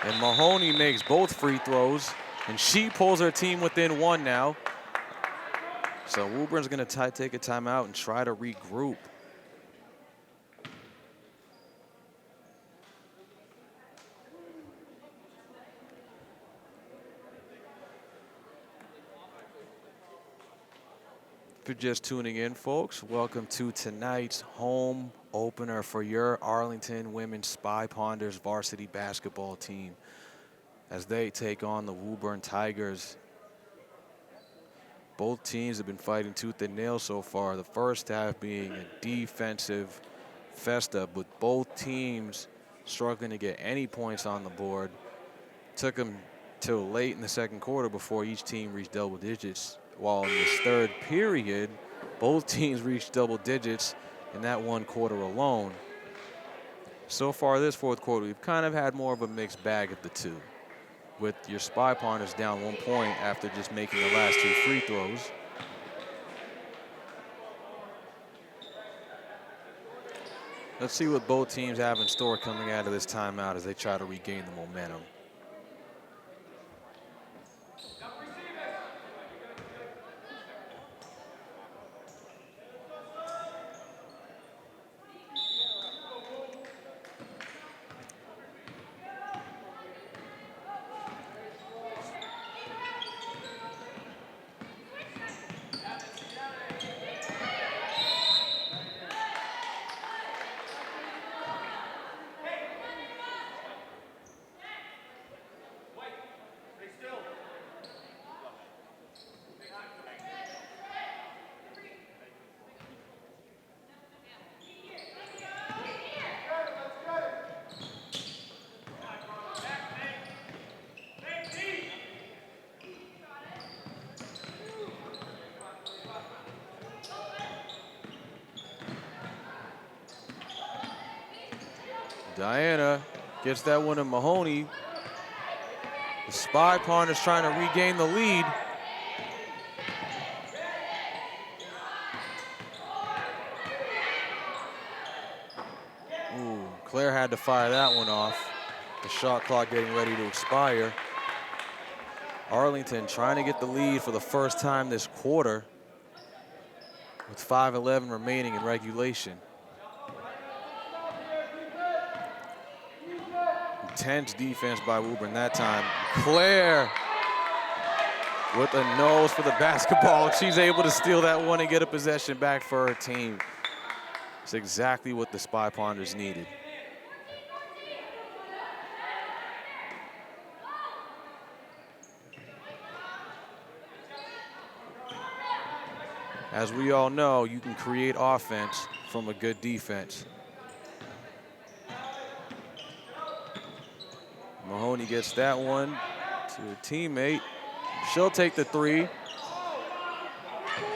And Mahoney makes both free throws, and she pulls her team within 1 now. So Woburn's going to take a timeout and try to regroup. If you're just tuning in, folks, welcome to tonight's home opener for your Arlington Women's Spy Ponders varsity basketball team as they take on the Woburn Tigers. Both teams have been fighting tooth and nail so far, the first half being a defensive festa, with both teams struggling to get any points on the board. Took them till late in the second quarter before each team reached double digits, while in this 3rd period, both teams reached double digits in that 1 quarter alone. So far this 4th quarter, we've kind of had more of a mixed bag of the two, with your Spy Ponders down 1 point after just making the last 2 free throws. Let's see what both teams have in store coming out of this timeout as they try to regain the momentum. Diana gets that one to Mahoney. The Spy Partners trying to regain the lead. Ooh, Claire had to fire that one off. The shot clock getting ready to expire. Arlington trying to get the lead for the first time this quarter with 5:11 remaining in regulation. Intense defense by Woburn that time. Claire with a nose for the basketball. She's able to steal that one and get a possession back for her team. It's exactly what the Spy Ponders needed. As we all know, you can create offense from a good defense. Mahoney gets that one to a teammate. She'll take the three.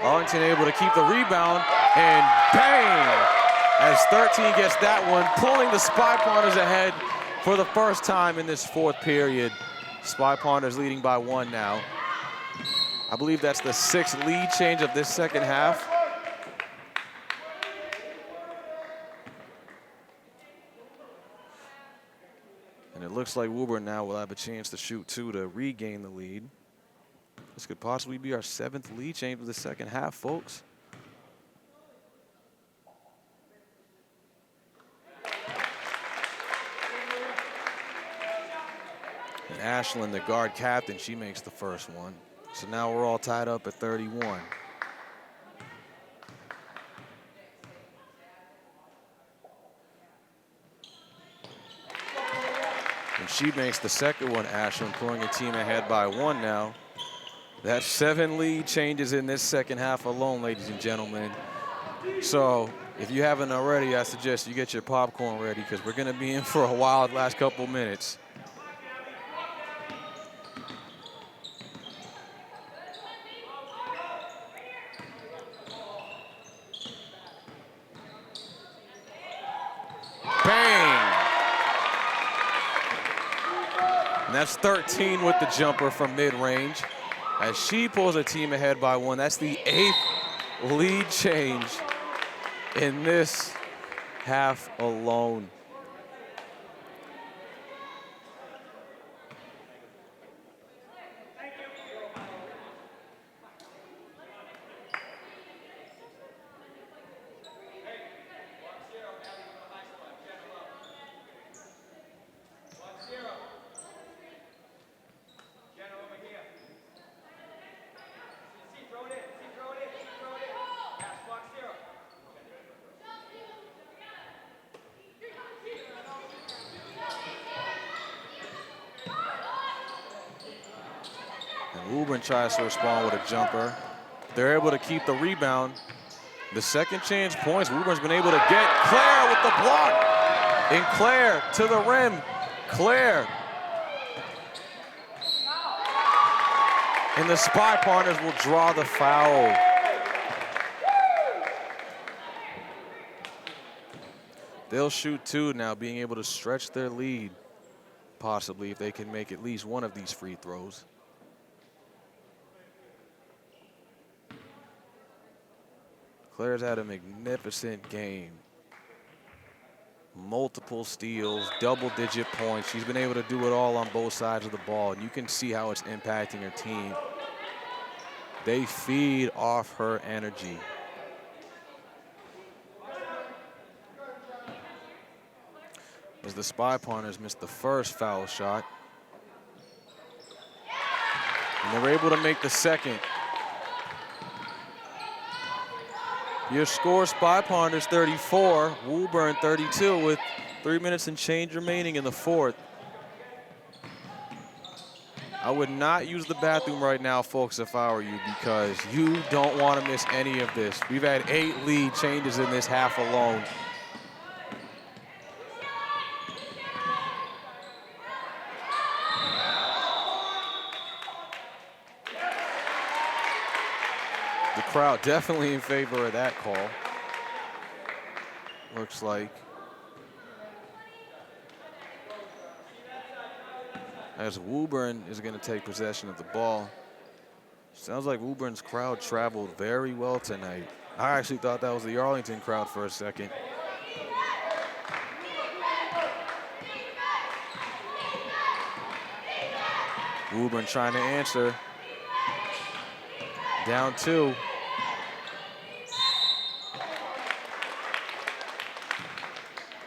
Arlington able to keep the rebound, and bang! As 13 gets that one, pulling the Spy Ponders ahead for the first time in this fourth period. Spy Ponders leading by 1 now. I believe that's the 6th lead change of this second half. And it looks like Woburn now will have a chance to shoot 2 to regain the lead. This could possibly be our 7th lead change of the second half, folks. And Ashlyn, the guard captain, she makes the first one. So now we're all tied up at 31. And she makes the second one, Ashlyn, pulling the team ahead by 1 now. That's 7 lead changes in this second half alone, ladies and gentlemen. So if you haven't already, I suggest you get your popcorn ready because we're going to be in for a wild last couple minutes. And that's 13 with the jumper from mid-range. As she pulls her team ahead by 1, that's the 8th lead change in this half alone. Woburn tries to respond with a jumper. They're able to keep the rebound. The second chance points, Woburn's been able to get Claire with the block. And Claire to the rim. Claire. And the Spy Partners will draw the foul. They'll shoot 2 now, being able to stretch their lead, possibly, if they can make at least one of these free throws. Claire's had a magnificent game. Multiple steals, double-digit points. She's been able to do it all on both sides of the ball, and you can see how it's impacting her team. They feed off her energy. As the Spy Partners missed the first foul shot. And they're able to make the second. Your score, Spy Partners 34, Woburn 32 with 3 minutes and change remaining in the fourth. I would not use the bathroom right now, folks, if I were you, because you don't want to miss any of this. We've had 8 lead changes in this half alone. The crowd definitely in favor of that call. Looks like. as Woburn is going to take possession of the ball. Sounds like Woburn's crowd traveled very well tonight. I actually thought that was the Arlington crowd for a second. Woburn trying to answer. Down 2.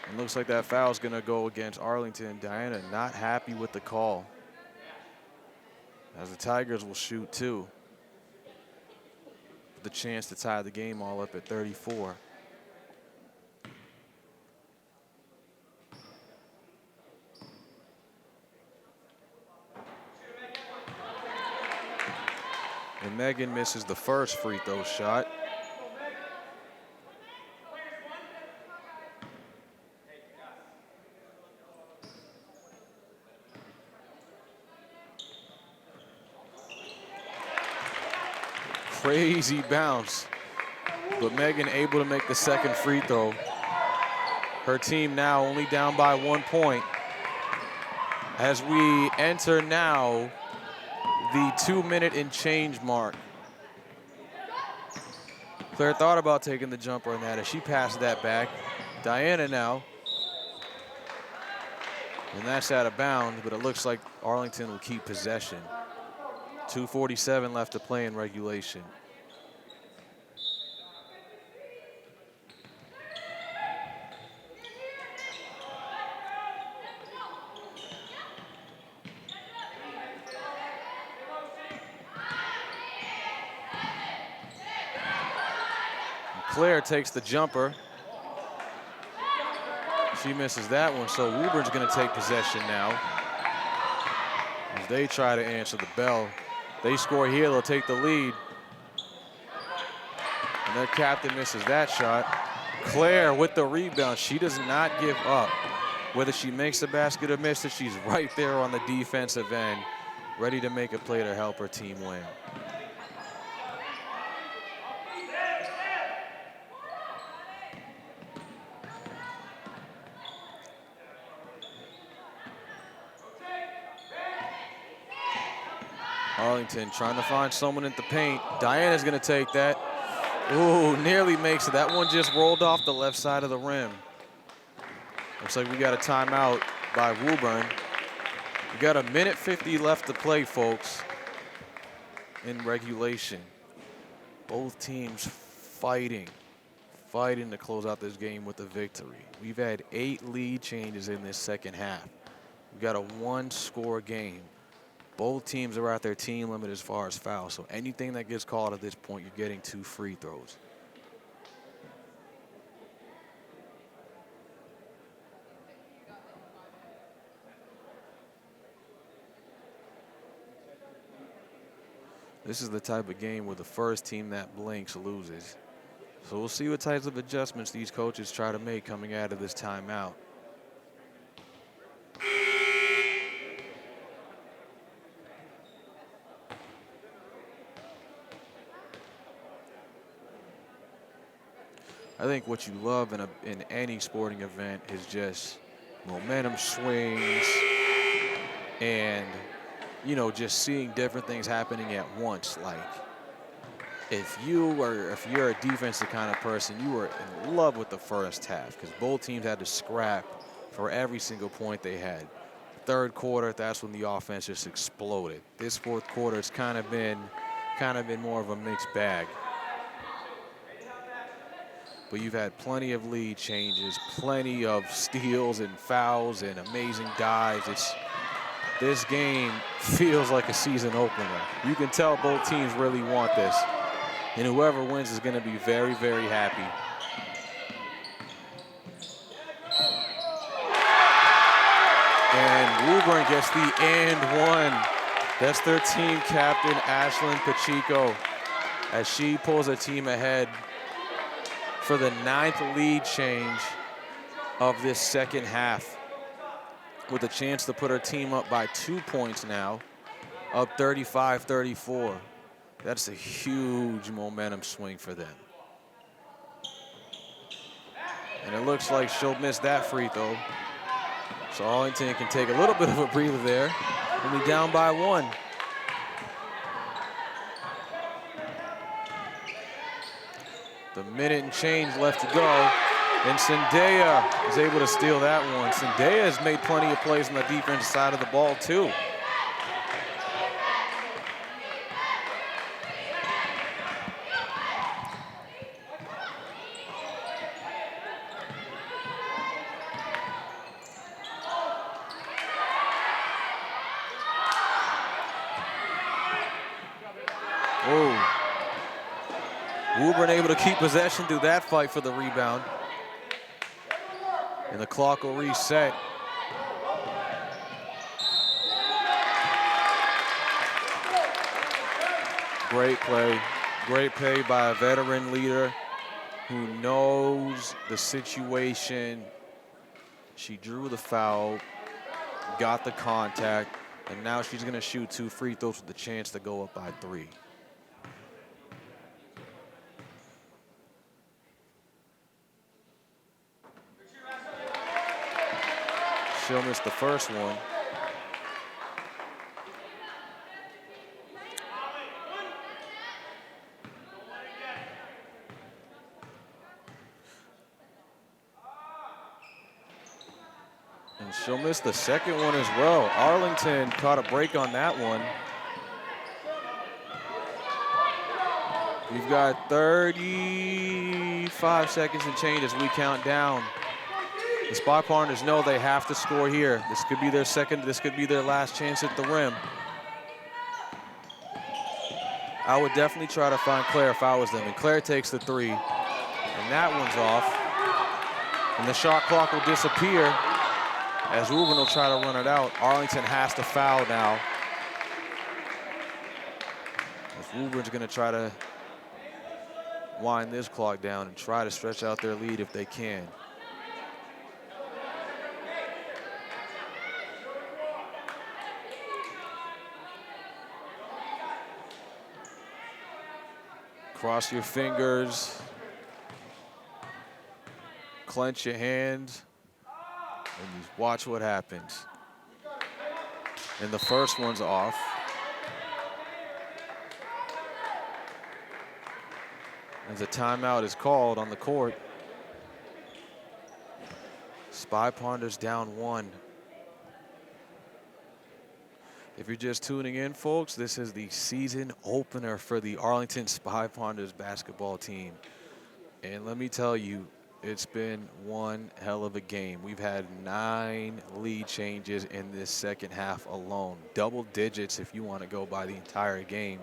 It looks like that foul is going to go against Arlington. Diana not happy with the call, as the Tigers will shoot 2. With the chance to tie the game all up at 34. And Megan misses the first free throw shot. Crazy bounce, but Megan able to make the second free throw. Her team now only down by 1 point. As we enter now the 2-minute and change mark. Claire thought about taking the jumper on that as she passed that back. Diana now. And that's out of bounds, but it looks like Arlington will keep possession. 2:47 left to play in regulation. Claire takes the jumper. She misses that one, so Woburn's going to take possession now. As they try to answer the bell. They score here, they'll take the lead. And their captain misses that shot. Claire with the rebound. She does not give up. Whether she makes the basket or misses, she's right there on the defensive end, ready to make a play to help her team win. Arlington trying to find someone at the paint. Diana's going to take that. Ooh, nearly makes it. That one just rolled off the left side of the rim. Looks like we got a timeout by Woburn. We got 1:50 left to play, folks, in regulation. Both teams fighting to close out this game with a victory. We've had 8 lead changes in this second half. We got a 1-score game. Both teams are at their team limit as far as fouls, so anything that gets called at this point, you're getting 2 free throws. This is the type of game where the first team that blinks loses. So we'll see what types of adjustments these coaches try to make coming out of this timeout. I think what you love in any sporting event is just momentum swings and, you know, just seeing different things happening at once. Like, if you're a defensive kind of person, you were in love with the first half because both teams had to scrap for every single point they had. Third quarter, that's when the offense just exploded. This fourth quarter, it's kind of been more of a mixed bag. But you've had plenty of lead changes, plenty of steals and fouls and amazing dives. This game feels like a season opener. You can tell both teams really want this. And whoever wins is going to be very, very happy. And Woburn gets the and one. That's their team captain, Ashlyn Pacheco, as she pulls her team ahead for the 9th lead change of this second half, with a chance to put her team up by 2 points now, up 35-34. That's a huge momentum swing for them. And it looks like she'll miss that free throw. So Arlington can take a little bit of a breather there. Only down by 1. The minute and change left to go. And Zendaya is able to steal that one. Zendaya has made plenty of plays on the defensive side of the ball, too. Woburn able to keep possession through that fight for the rebound. And the clock will reset. Great play by a veteran leader who knows the situation. She drew the foul, got the contact, and now she's gonna shoot 2 free throws with the chance to go up by 3. She'll miss the first one. And she'll miss the second one as well. Arlington caught a break on that one. We've got 35 seconds and change as we count down. The Spy Partners know they have to score here. This could be their second, this could be their last chance at the rim. I would definitely try to find Claire if I was them. And Claire takes the 3, and that one's off. And the shot clock will disappear as Woburn will try to run it out. Arlington has to foul now. As Woburn's gonna try to wind this clock down and try to stretch out their lead if they can. Cross your fingers, clench your hands, and you watch what happens. And the first one's off. As a timeout is called on the court. Spy Partners down 1. If you're just tuning in, folks, this is the season opener for the Arlington Spy Partners basketball team. And let me tell you, it's been one hell of a game. We've had 9 lead changes in this second half alone. Double digits if you want to go by the entire game.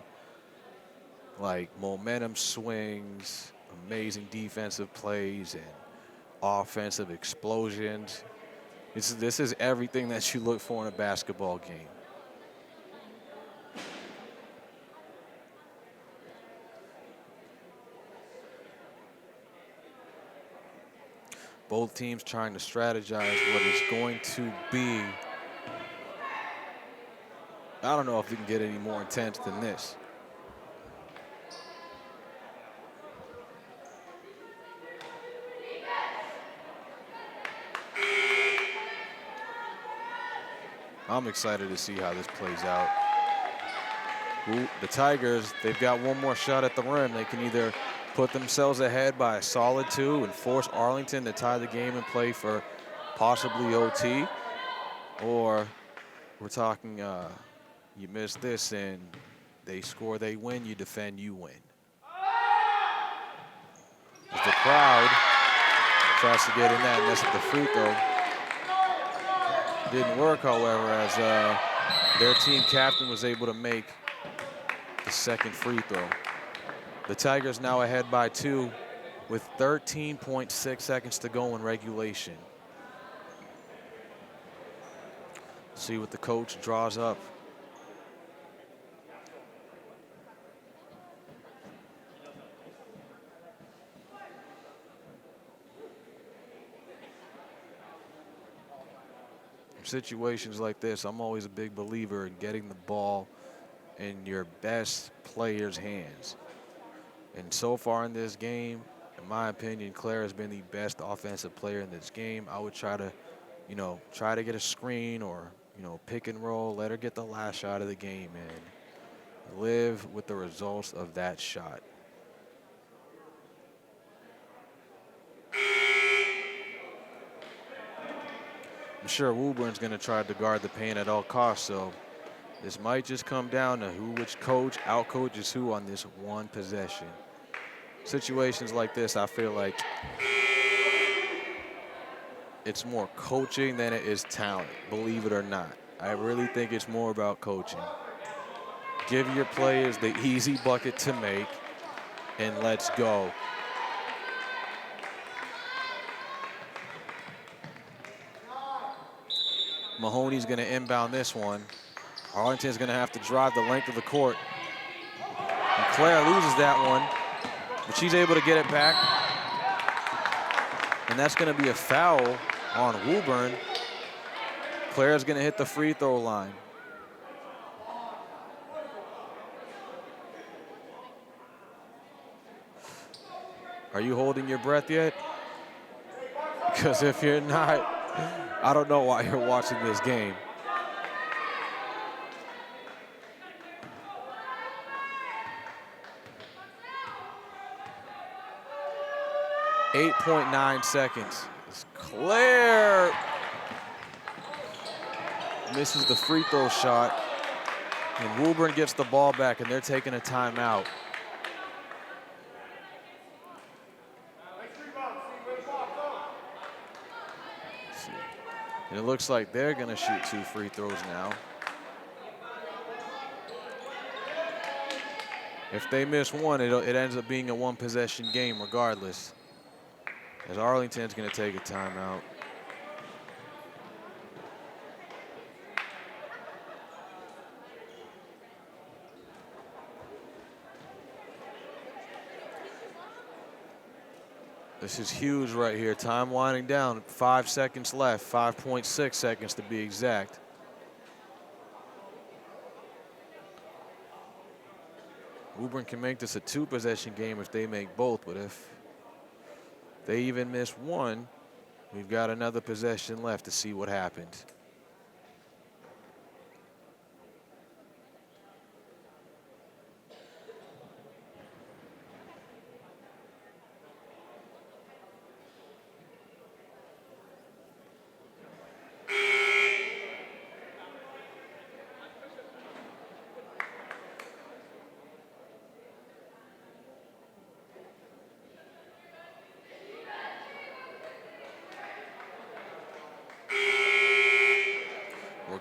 Like momentum swings, amazing defensive plays, and offensive explosions. This is everything that you look for in a basketball game. Both teams trying to strategize what is going to be. I don't know if we can get any more intense than this. I'm excited to see how this plays out. The Tigers, they've got one more shot at the rim. They can either put themselves ahead by a solid 2 and force Arlington to tie the game and play for possibly OT, or we're talking you miss this and they score, they win, you defend, you win. As the crowd tries to get in that and mess up the free throw. Didn't work, however, as their team captain was able to make the second free throw. The Tigers now ahead by 2 with 13.6 seconds to go in regulation. See what the coach draws up. In situations like this, I'm always a big believer in getting the ball in your best player's hands. And so far in this game, in my opinion, Claire has been the best offensive player in this game. I would try to, try to get a screen or pick and roll, let her get the last shot of the game, and live with the results of that shot. I'm sure Woburn's going to try to guard the paint at all costs, so this might just come down to which coach outcoaches who on this one possession. Situations like this, I feel like it's more coaching than it is talent, believe it or not. I really think it's more about coaching. Give your players the easy bucket to make, and let's go. Mahoney's going to inbound this one. Arlington's going to have to drive the length of the court. And Claire loses that one, but she's able to get it back. And that's going to be a foul on Woburn. Claire's going to hit the free throw line. Are you holding your breath yet? Because if you're not, I don't know why you're watching this game. .9 seconds. Claire misses the free throw shot, and Woburn gets the ball back, and they're taking a timeout. And it looks like they're going to shoot 2 free throws now. If they miss one, it ends up being a one-possession game regardless, as Arlington's going to take a timeout. This is huge right here. Time winding down. 5 seconds left. 5.6 seconds to be exact. Woburn can make this a 2-possession game if they make both, but if they even miss one, we've got another possession left to see what happens.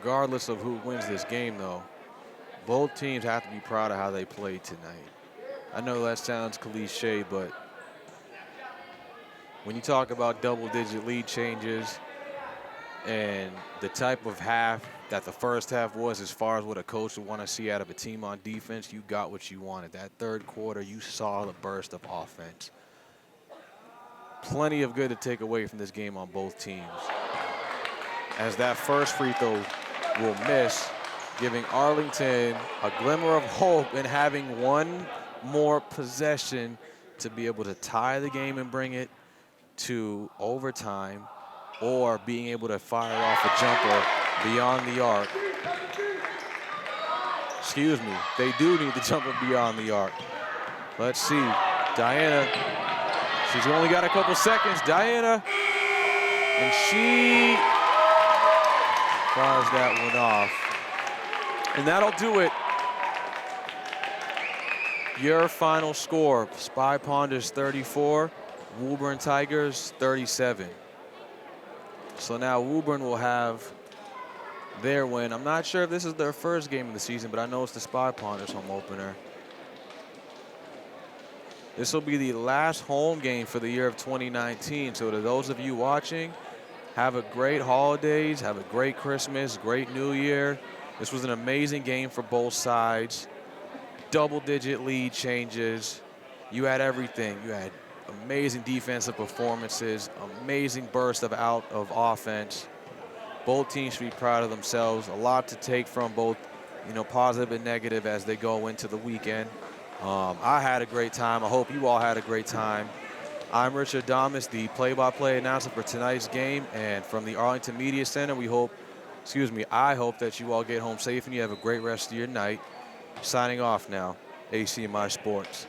Regardless of who wins this game, though, both teams have to be proud of how they played tonight. I know that sounds cliche, but when you talk about double-digit lead changes and the type of half that the first half was, as far as what a coach would want to see out of a team on defense, you got what you wanted. That third quarter, you saw the burst of offense. Plenty of good to take away from this game on both teams, as that first free throw will miss, giving Arlington a glimmer of hope in having one more possession to be able to tie the game and bring it to overtime, or being able to fire off a jumper beyond the arc. Excuse me, they do need the jumper beyond the arc. Let's see, Diana, she's only got a couple seconds. Diana, and she fires that one off. And that'll do it. Your final score, Spy Ponders 34, Woburn Tigers 37. So now Woburn will have their win. I'm not sure if this is their first game of the season, but I know it's the Spy Ponders home opener. This will be the last home game for the year of 2019. So to those of you watching, have a great holidays, have a great Christmas, great New Year. This was an amazing game for both sides. Double-digit lead changes. You had everything. You had amazing defensive performances, amazing burst of offense. Both teams should be proud of themselves. A lot to take from both, positive and negative as they go into the weekend. I had a great time. I hope you all had a great time. I'm Richard Damas, the play-by-play announcer for tonight's game, and from the Arlington Media Center, we hope I hope that you all get home safe and you have a great rest of your night. Signing off now, ACMi Sports.